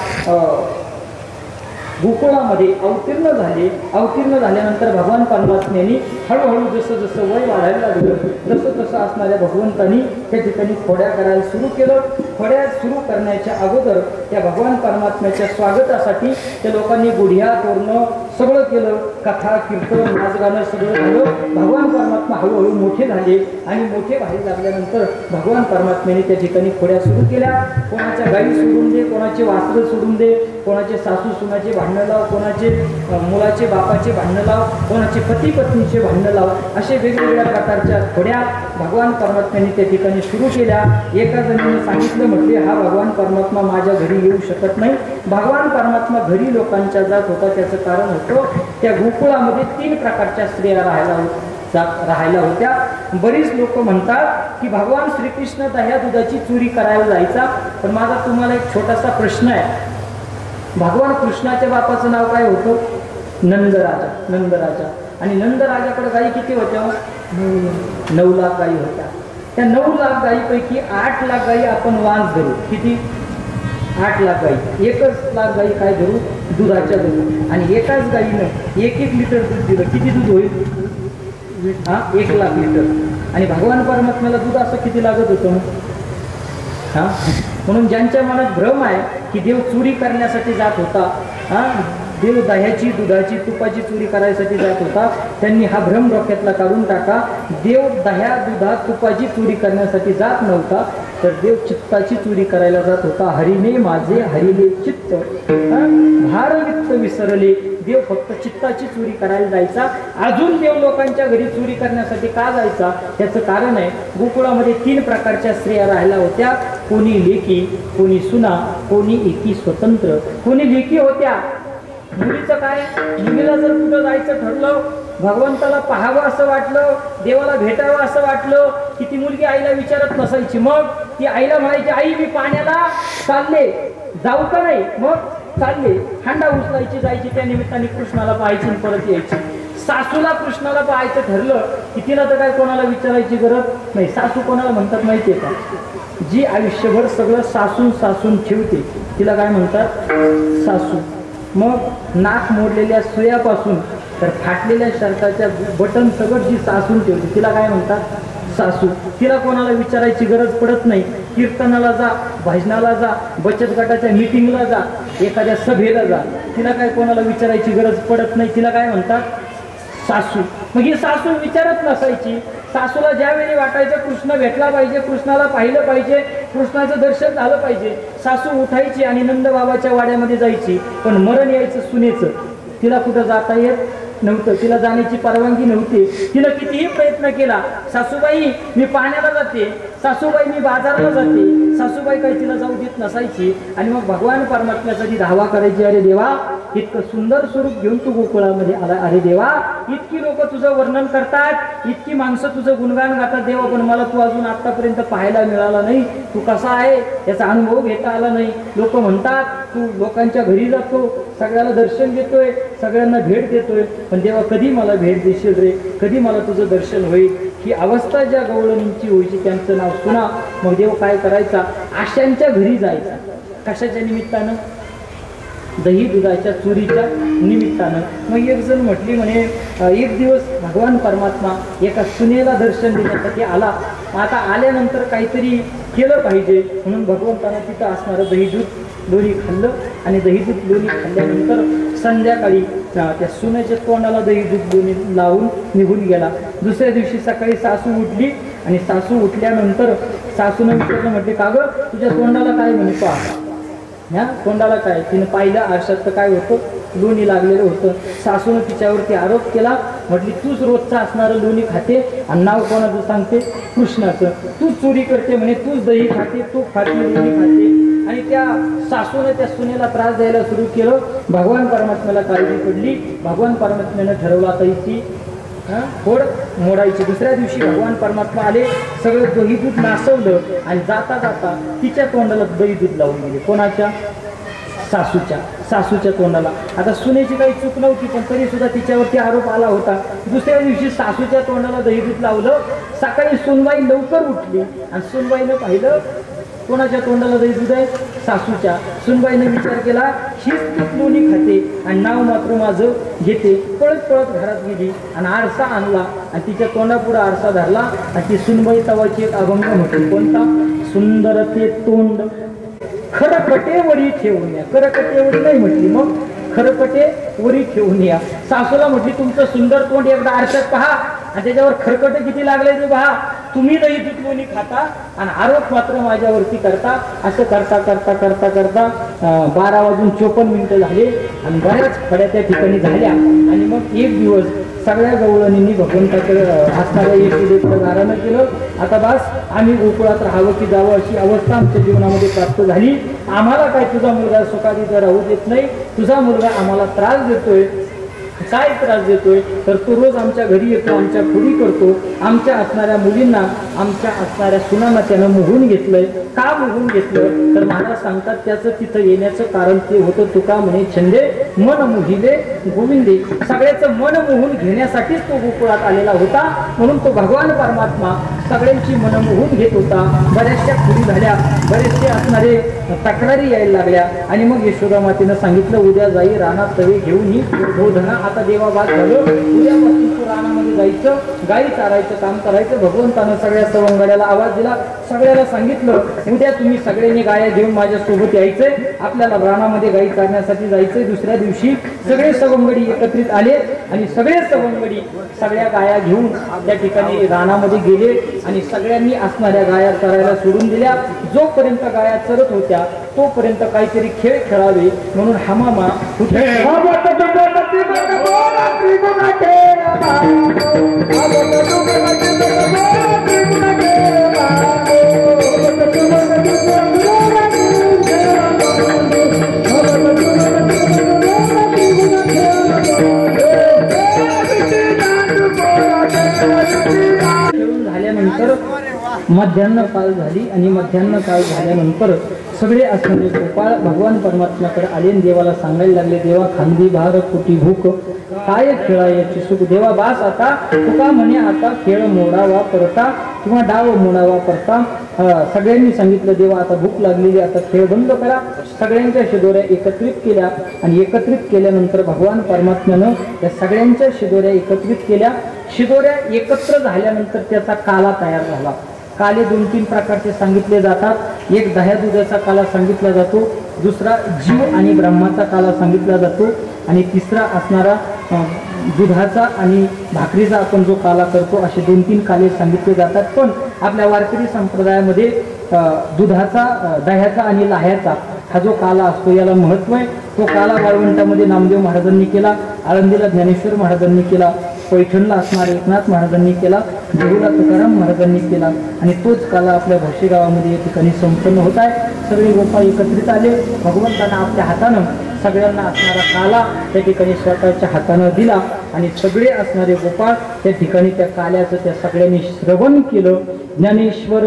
गोकुळामध्ये अवतीर्ण झाले. अवतीर्ण झाल्यानंतर भगवान परमात्म्याने हळूहळू जसं जसं वय वाढायला लागलं तसं तसं असणाऱ्या भगवंतांनी त्या ठिकाणी खोड्या करायला सुरू केलं. खोड्या सुरू करण्याच्या अगोदर त्या भगवान परमात्म्याच्या स्वागतासाठी त्या लोकांनी गुढ्या तोरणं सगळं केलं. कथा कीर्तन नाचगाणं सगळं झालं. भगवान परमात्मा हळूहळू मोठे झाले आणि मोठे व्हायला लागल्यानंतर भगवान परमात्म्याने त्या ठिकाणी खोड्या सुरू केल्या. कोणाच्या गाई सोडून दे, कोणाचे वासरं सोडून दे, कोणाचे सासू सुनाचे भांडणं लाव, कोणाचे मुलाचे बापाचे भांडणं लाव, कोणाचे पती पत्नीचे भांडणं लाव, असे वेगवेगळ्या प्रकारच्या खोड्या भगवान परमात्म्याने त्या ठिकाणी सुरू केल्या. एका जणीने सांगितलं, म्हटले हा भगवान परमात्मा माझ्या घरी येऊ शकत नाही. भगवान परमात्मा घरी लोकांच्या जात होता. त्याचं कारण होतं त्या गोकुळामध्ये 3 प्रकारच्या स्त्रिया राहायला होत्या. बरीच लोक म्हणतात की भगवान श्रीकृष्ण दह्या दुधाची चोरी करायला जायचा. पण माझा तुम्हाला एक छोटासा प्रश्न आहे. भगवान कृष्णाच्या बापाचं नाव काय होतं? नंदराजा. नंदराजा. आणि नंदराजाकडे गाई किती होत्या? 9 लाख गाई होत्या. त्या 9 लाख गाईपैकी 8 लाख गाई आपण वांस धरू. किती? 8 लाख गाई. 1 लाख गाई काय धरू? दुधाच्या दूध. आणि एकाच गाईनं 1-1 लिटर दूध दिलं. किती दूध होईल? 1 लाख लिटर. आणि भगवान परमात्म्याला दूध असं किती लागत होतं? म्हणून ज्यांच्या मनात भ्रम आहे की देव चोरी करण्यासाठी जात होता, देव दह्याची दुधाची तुपाची चोरी करायसाठी जात होता, त्यांनी हा भ्रम डोक्यातला काढून टाका. देव दह्या दुधात तुपाची चोरी करण्यासाठी जात नव्हता, तर देव चित्ताची चोरी करायला जात होता. हरीने माझे हरिले चित्त भारवित्त विसरले. देव फक्त चित्ताची चोरी करायला जायचा. अजून देव लोकांच्या घरी चोरी करण्यासाठी का जायचा? त्याचं कारण आहे, गोकुळामध्ये 3 प्रकारच्या स्त्रिया राहायला होत्या. कोणी लेकी, कोणी सुना, कोणी एकी स्वतंत्र. कोणी लेकी होत्या. मुलीचं काय? मुलीला जर कुठं जायचं ठरलं, भगवंताला पाहावं असं वाटलं, देवाला भेटावं असं वाटलं की ती मुलगी आईला विचारत नसायची. मग ती आईला म्हणायची, आई मी पाण्याला चालले, जाऊ का नाही? मग चालले. हांडा उचलायची, जायची. त्या निमित्ताने कृष्णाला पाहायची आणि परत यायची. सासूला कृष्णाला पाहायचं ठरलं की तिला तर काय कोणाला विचारायची गरज नाही. सासू कोणाला म्हणतात माहिती आहे का? जी आयुष्यभर सगळं सासून ठेवते तिला काय म्हणतात? सासू. मग नाक मोडलेल्या सुयापासून तर फाटलेल्या शर्टाच्या बटन सगळं जी सासून ठेवते तिला काय म्हणतात? सासू. तिला कोणाला विचारायची गरज पडत नाही. कीर्तनाला जा, भजनाला जा, बचत गटाच्या मीटिंगला जा, एखाद्या सभेला जा, तिला काय कोणाला विचारायची गरज पडत नाही. तिला काय म्हणतात? सासू. मग ही सासू विचारत नसायची. सासूला ज्यावेळी वाटायचं कृष्ण भेटला पाहिजे, कृष्णाला पाहिलं पाहिजे, कृष्णाचं दर्शन झालं पाहिजे, सासू उठायची आणि नंदबाबाच्या वाड्यामध्ये जायची. पण मरण यायचं सुनेचं. तिला कुठं जाता येत नव्हतं. तिला जाण्याची परवानगी नव्हती. तिला कितीही प्रयत्न केला, सासूबाई मी पाण्याला जाते, सासूबाई मी बाजाराला जाते, सासूबाई काही तिला जाऊ देत नसायची. आणि मग भगवान परमात्म्यासाठी धावा करायची, अरे देवा इतकं सुंदर स्वरूप घेऊन तू गोकुळामध्ये आला, अरे देवा इतकी लोक तुझं वर्णन करतात, इतकी माणसं तुझं गुणगान गातात देवा, पण मला तू अजून आतापर्यंत पाहायला मिळाला नाही. तू कसा आहे याचा अनुभव घेता आला नाही. लोक म्हणतात तू लोकांच्या घरी जातो, सगळ्याला दर्शन देतोय, सगळ्यांना भेट देतोय, पण देवा कधी मला भेट देशील रे? कधी मला तुझं दर्शन होईल? ही अवस्था ज्या गवळणींची व्हायची त्यांचं नाव सुना. मग देव काय करायचा? आशांच्या घरी जायचा. कशाच्या निमित्तानं? दही दुधाच्या चोरीच्या निमित्तानं. मग एक जण म्हटली म्हणे, एक दिवस भगवान परमात्मा एका सुनेला दर्शन देण्यासाठी आला. आता आल्यानंतर काहीतरी केलं पाहिजे म्हणून भगवंतानं तिथं असणारं दही दूध लोणी खाल्लं. आणि दही दूध लोणी खाल्ल्यानंतर संध्याकाळी त्या सुनेच्या तोंडाला दही दूध लोणी लावून निघून गेला. दुसऱ्या दिवशी सकाळी सासू उठली आणि सासू उठल्यानंतर सासूनं विचारलं, म्हटले का गं तुझ्या तोंडाला काय? म्हणे पहा. ह्या तोंडाला काय? तिने पाहिलं आरशात तर काय होतं? लोणी लागलेलं होतं. सासून तिच्यावरती आरोप केला, म्हटली तूच रोजचा असणारं लोणी खाते आणि नाव कोणाचं सांगते, कृष्णाचं. तूच चोरी करते म्हणे, तूच दही खाते, तूप खाते, लोणी खाते. आणि त्या सासूने त्या सुनेला त्रास द्यायला सुरू केलं. भगवान परमात्म्याला काळजी पडली. भगवान परमात्म्यानं ठरवलं आता हिची फोड मोडायची. दुसऱ्या दिवशी भगवान परमात्मा आले, सगळं दही दूध नासवलं आणि जाता जाता तिच्या तोंडाला दही दूध लावून गेले. कोणाच्या? सासूच्या तोंडाला. आता सुनेची काही चूक नव्हती, पण तरी सुद्धा तिच्यावरती आरोप आला होता. दुसऱ्या दिवशी सासूच्या तोंडाला दही दूध लावलं. सकाळी सुनबाई लवकर उठली आणि सुनबाईनं पाहिलं कोणाच्या तोंडाला दही दूध आहे, सासूच्या. सुनबाईने विचार केला, हीच तूप लोणी खाते आणि नाव मात्र माझं घेते. पळत पळत घरात गेली आणि आरसा आणला आणि तिच्या तोंडापुढे आरसा धरला आणि ती सुनबाई तवाची एक अभंग म्हटली. कोणता? सुंदर ते तोंड खरकटे वरी ठेवून या. करकटे वरी नाही म्हटली, मग खरकटे वरी ठेवून या. सासूला म्हटली, तुमचं सुंदर तोंड एकदा आरशात पहा आणि त्याच्यावर खरकटे किती लागले ते पहा. तुम्ही दही दूध लोणी खाता आणि आरोप मात्र माझ्यावरती करता. असं करता करता करता करता 12:54 झाले आणि बऱ्याच खड्या त्या ठिकाणी झाल्या. आणि मग एक दिवस सगळ्या गवळणींनी भगवंताकडे असणाऱ्या येशूदेवचं गारानं केलं. आता बस आम्ही गोकुळात राहावं की जावं अशी अवस्था आमच्या जीवनामध्ये प्राप्त झाली. आम्हाला काय तुझा मुलगा सुखादीचा राहू देत नाही, तुझा मुलगा आम्हाला त्रास देतोय. काय त्रास देतोय तर तो रोज आमच्या घरी येतो, आमच्या खोडी करतो. आमच्या असणाऱ्या मुलींना, आमच्या असणाऱ्या सुनांना त्यानं मोहून घेतलंय. का मोहून घेतलं तर महाराज सांगतात त्याचं तिथं येण्याचं कारण ते होतं, तुका म्हणे छंदे मन मोहिले गोविंदे. सगळ्याचं मन मोहून घेण्यासाठीच तो गोकुळात आलेला होता. म्हणून तो भगवान परमात्मा सगळ्यांची मन मोहून घेत होता. बऱ्याचशा खोडी झाल्या, बरेचसे असणारे तक्रारी यायला लागल्या. आणि मग यशोदा मातेनं सांगितलं, उद्या जाई रानात तवे घेऊन ही बोधना. आता देवा बाद झालं, उद्यापासून तू रानामध्ये जायचं, गाई चारायचं काम करायचं. भगवंतानं सगळ्या सवंगड्याला आवाज दिला, सगळ्याला सांगितलं उद्या तुम्ही सगळ्यांनी गाया घेऊन माझ्या सोबत यायचंय, आपल्याला रानामध्ये गाई चारण्यासाठी जायचंय. दुसऱ्या दिवशी सगळे सवंगडी एकत्रित आले आणि सगळे सवंगडी सगळ्या गाया घेऊन त्या ठिकाणी रानामध्ये गेले आणि सगळ्यांनी असणाऱ्या गाया चरायला सोडून दिल्या. जोपर्यंत गाया चरत होत्या तोपर्यंत काहीतरी खेळ खेळावे म्हणून हमामा झाल्यानंतर मध्यान्ह काळ झाली आणि मध्यान्ह काळ झाल्यानंतर सगळे असणारे गोपाळ भगवान परमात्म्याकडे आले आणि देवाला सांगायला लागले, देवा खांदी भार कुटी भूक काय खेळायची सुख. देवा बास आता, तुका म्हणे आता खेळ मोडावा परता किंवा डाव मोडावा परता. सगळ्यांनी सांगितलं, देवा आता भूक लागलेली, आता खेळ बंद करा. सगळ्यांच्या शिदोऱ्या एकत्रित केल्या आणि एकत्रित केल्यानंतर भगवान परमात्म्यानं त्या सगळ्यांच्या शिदोऱ्या एकत्रित केल्या. शिदोऱ्या एकत्र झाल्यानंतर त्याचा काला तयार झाला. काले 2-3 प्रकारचे सांगितले जातात. एक दह्या दुधाचा काला सांगितला जातो, दुसरा जीव आणि ब्रह्माचा काला सांगितला जातो आणि तिसरा असणारा दुधाचा आणि भाकरीचा आपण जो काला करतो. असे 2-3 काले सांगितले जातात. पण आपल्या वारकरी संप्रदायामध्ये दुधाचा, दह्याचा आणि लाह्याचा हा जो काला असतो याला महत्व आहे. तो काला वाळवंटामध्ये नामदेव महाराजांनी केला, आळंदीला ज्ञानेश्वर महाराजांनी केला, पैठणला असणारे एकनाथ महाराजांनी केला, देहूला तुकाराम महाराजांनी केला आणि तोच काला आपल्या भोशी गावामध्ये या ठिकाणी संपन्न होत आहे. सगळे गोपाळ एकत्रित आले. भगवंतांना आपल्या हातानं सगळ्यांना असणारा काला त्या ठिकाणी स्वतःच्या हातानं दिला आणि सगळे असणारे गोपाळ त्या ठिकाणी त्या काल्याचं त्या सगळ्यांनी श्रवण केलं. ज्ञानेश्वर